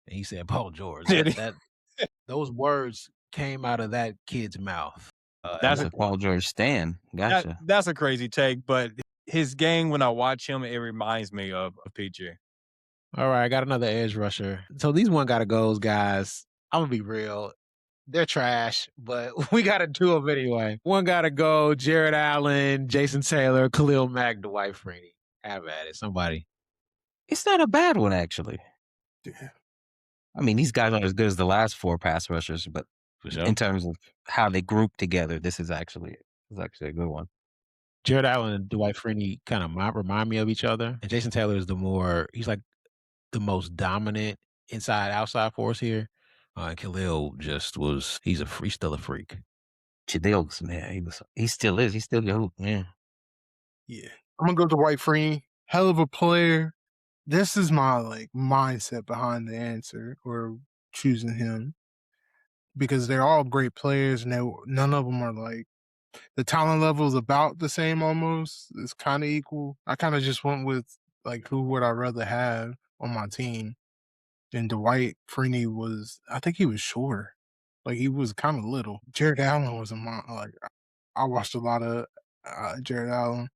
and he said Paul George. Did That he? those words came out of that kid's mouth at That's That's one a point. Paul George stan. Gotcha. that's a crazy take, but his game when I watch him, it reminds me of PG. All right, I got another edge rusher. So these one gotta goes, guys. I'm gonna be real. They're trash, but we gotta do them anyway. One gotta go: Jared Allen, Jason Taylor, Khalil Mack, Dwight Freeney. Have at it, somebody. It's not a bad one, actually. Yeah. I mean, these guys aren't as good as the last 4 pass rushers, but For sure. in terms of how they group together, this is actually a good one. Jared Allen and Dwight Freeney kind of remind me of each other, and Jason Taylor is he's like the most dominant inside outside force here. And Khalil just he's still a freak. Chadills, man, he still is. He's still your man. Yeah. I'm gonna go to White Freeney. Hell of a player. This is my mindset behind the answer or choosing him because they're all great players and none of them are the talent level is about the same almost. It's kind of equal. I kind of just went with who would I rather have on my team. And Dwight Freeney I think he was shorter. He was kind of little. Jared Allen was I watched a lot of Jared Allen.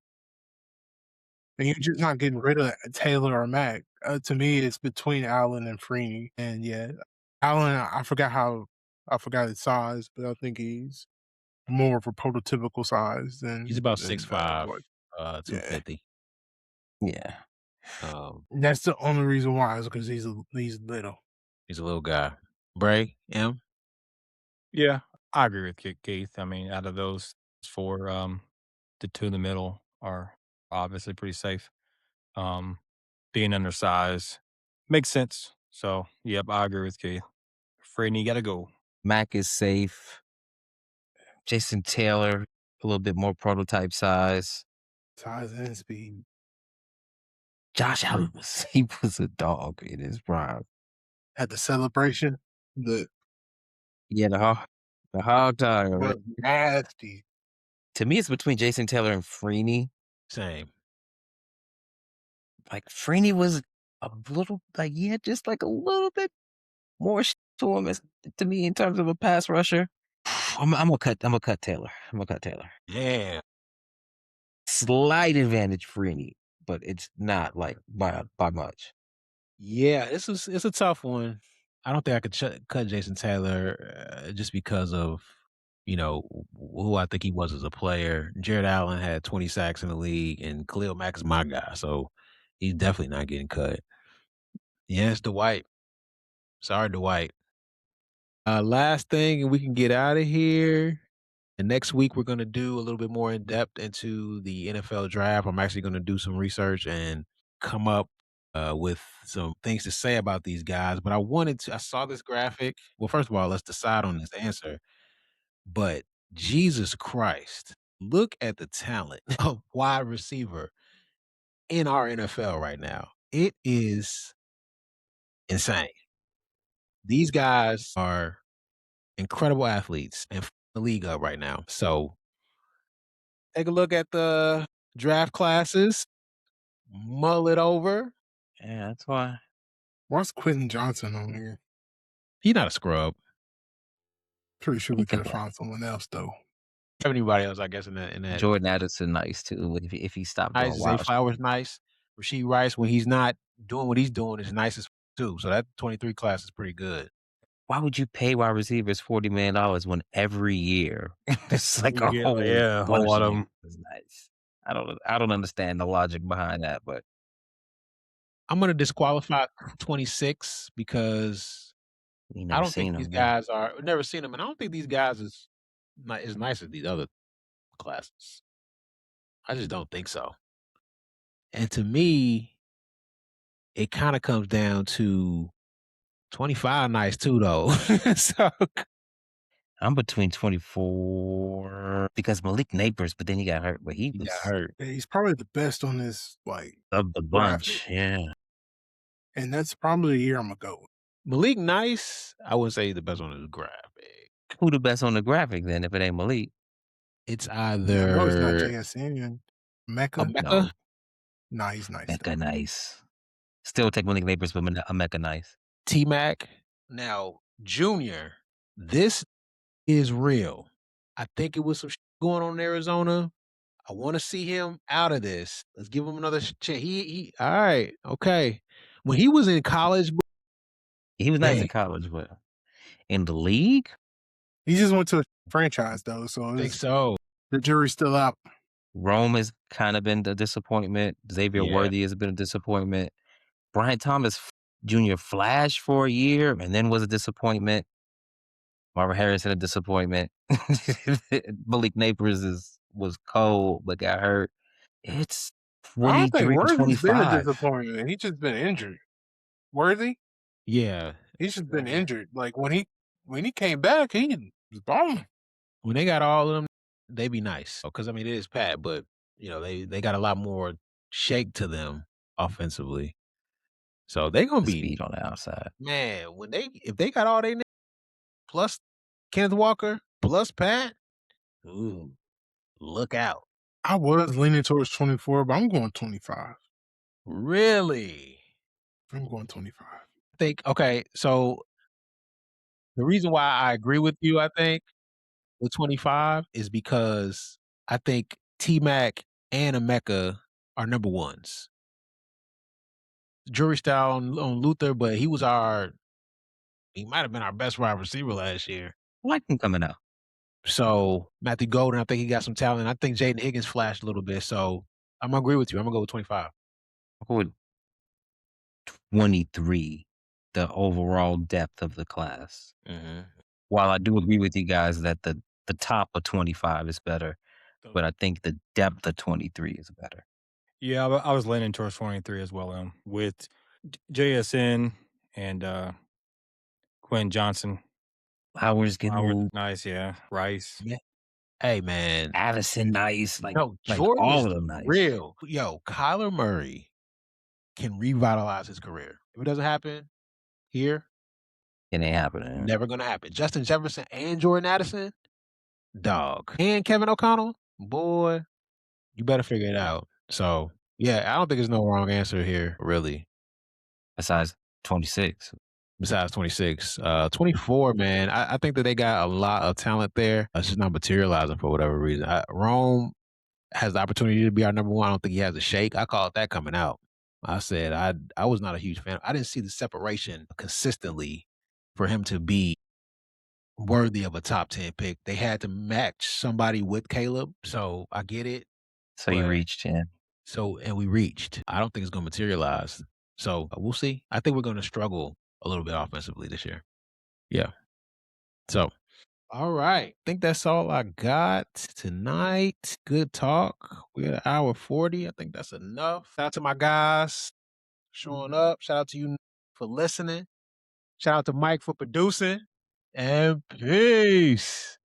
And you're just not getting rid of Taylor or Mack. To me, it's between Allen and Freeney. And yeah, Allen, I forgot his size, but I think he's more of a prototypical size than He's about than 6'5", Dwight. Yeah. 250. Yeah. That's the only reason why is because he's little. He's a little guy. Bray, M. Yeah, I agree with Keith. I mean, out of those 4, the 2 in the middle are obviously pretty safe. Being undersized makes sense. So, yep, I agree with Keith. Freeney gotta go. Mack is safe. Jason Taylor, a little bit more prototype size. Size and speed. Josh Allen he was a dog in his prime. At the celebration, the hog tie. was nasty. To me, it's between Jason Taylor and Freeney. Same. Freeney was a little he had just a little bit more to him to me in terms of a pass rusher. I'm gonna cut Taylor. I'm gonna cut Taylor. Yeah. Slight advantage Freeney, but it's not by much. Yeah, it's a tough one. I don't think I could cut Jason Taylor just because of who I think he was as a player. Jared Allen had 20 sacks in the league, and Khalil Mack is my guy, so he's definitely not getting cut. Yeah, it's Dwight. Sorry, Dwight. Last thing, and we can get out of here. And next week, we're going to do a little bit more in depth into the NFL draft. I'm actually going to do some research and come up with some things to say about these guys. But I saw this graphic. Well, first of all, let's decide on this answer. But Jesus Christ, look at the talent of wide receiver in our NFL right now. It is insane. These guys are incredible athletes and the league up right now. So take a look at the draft classes, mull it over. Yeah, that's why. Why's Quentin Johnson on here? He's not a scrub. Pretty sure we could have found someone else though. Anybody else, I guess, in that. Jordan Addison, nice too. If he stopped doing Nice. Zay wild Flowers, nice. Rasheed Rice, when he's not doing what he's doing, is nice as too. So that 23 class is pretty good. Why would you pay wide receivers $40 million when every year it's You get- a whole lot of them. Is nice. I don't understand the logic behind that, but I'm going to disqualify 26 because I don't think these guys are never seen them, and I don't think these guys is as nice as these other classes. I just don't think so. And to me, it kind of comes down to 25 nice too, though. So I'm between 24 because Malik Neighbors, but then he got hurt. But he he was got hurt. Yeah, he's probably the best on this of the bunch. Yeah. and that's probably the year I'm gonna go with. Malik Nice, I wouldn't say he's the best on his graphic. Who the best on the graphic then if it ain't Malik? It's I know it's not either JSN. Mecca. Mecca, No. Nah, he's nice. Mecca Nice. Still take Malik Neighbors, but a Mecca Nice. T-Mac. Now, Junior, this is real. I think it was some going on in Arizona. I want to see him out of this. Let's give him another chance. He all right, okay. When he was in college, He was nice man, in college, but in the league, He just went to a franchise though, so I think so. the jury's still out. Rome has kind of been the disappointment. Xavier Yeah. Worthy has been a disappointment. Brian Thomas Jr. flashed for a year and then was a disappointment. Marvin Harrison a disappointment. Malik Neighbors was cold but got hurt. It's I don't think 23 to Worthy's been a 25. disappointment. He's just been injured. Worthy, Yeah. he's just been injured. Like when he came back, he was balling. When they got all of them, they be nice. Because I mean, it is Pat, but they got a lot more shake to them offensively. So they gonna The be speed on the outside. man if they got all they plus Kenneth Walker plus Pat, ooh, look out. I was leaning towards 24, but I'm going 25. Really? I'm going 25. Okay, so the reason why I agree with you, I think, with 25 is because I think T-Mac and Emeka are number ones. Jury style on Luther, but he might have been our best wide receiver last year. I like him coming out. So Matthew Golden, I think he got some talent. I think Jaden Higgins flashed a little bit. So I'm gonna agree with you. I'm gonna go with 25. I'll go with 23, the overall depth of the class. Mm-hmm. While I do agree with you guys that the top of 25 is better, but I think the depth of 23 is better. Yeah, I was leaning towards 23 as well, with JSN and Quinn Johnson. Flowers getting moved. Nice, yeah. Rice. Yeah. Hey man, Addison nice. Like Jordan all is of them nice. real. Yo, Kyler Murray can revitalize his career. If it doesn't happen here, It ain't happening. never gonna happen. Justin Jefferson and Jordan Addison, dog. And Kevin O'Connell, boy, you better figure it out. So yeah, I don't think there's no wrong answer here, really. Besides 26. Besides 26. 24, man. I think that they got a lot of talent there. It's just not materializing for whatever reason. Rome has the opportunity to be our number one. I don't think he has a shake. I called that coming out. I said I was not a huge fan. I didn't see the separation consistently for him to be worthy of a top 10 pick. They had to match somebody with Caleb. So I get it. So you reached in. And we reached. I don't think it's going to materialize. So we'll see. I think we're going to struggle a little bit offensively this year. Yeah. So, all right. I think that's all I got tonight. Good talk. We're at hour 40. I think that's enough. Shout out to my guys showing up. Shout out to you for listening. Shout out to Mike for producing. And peace.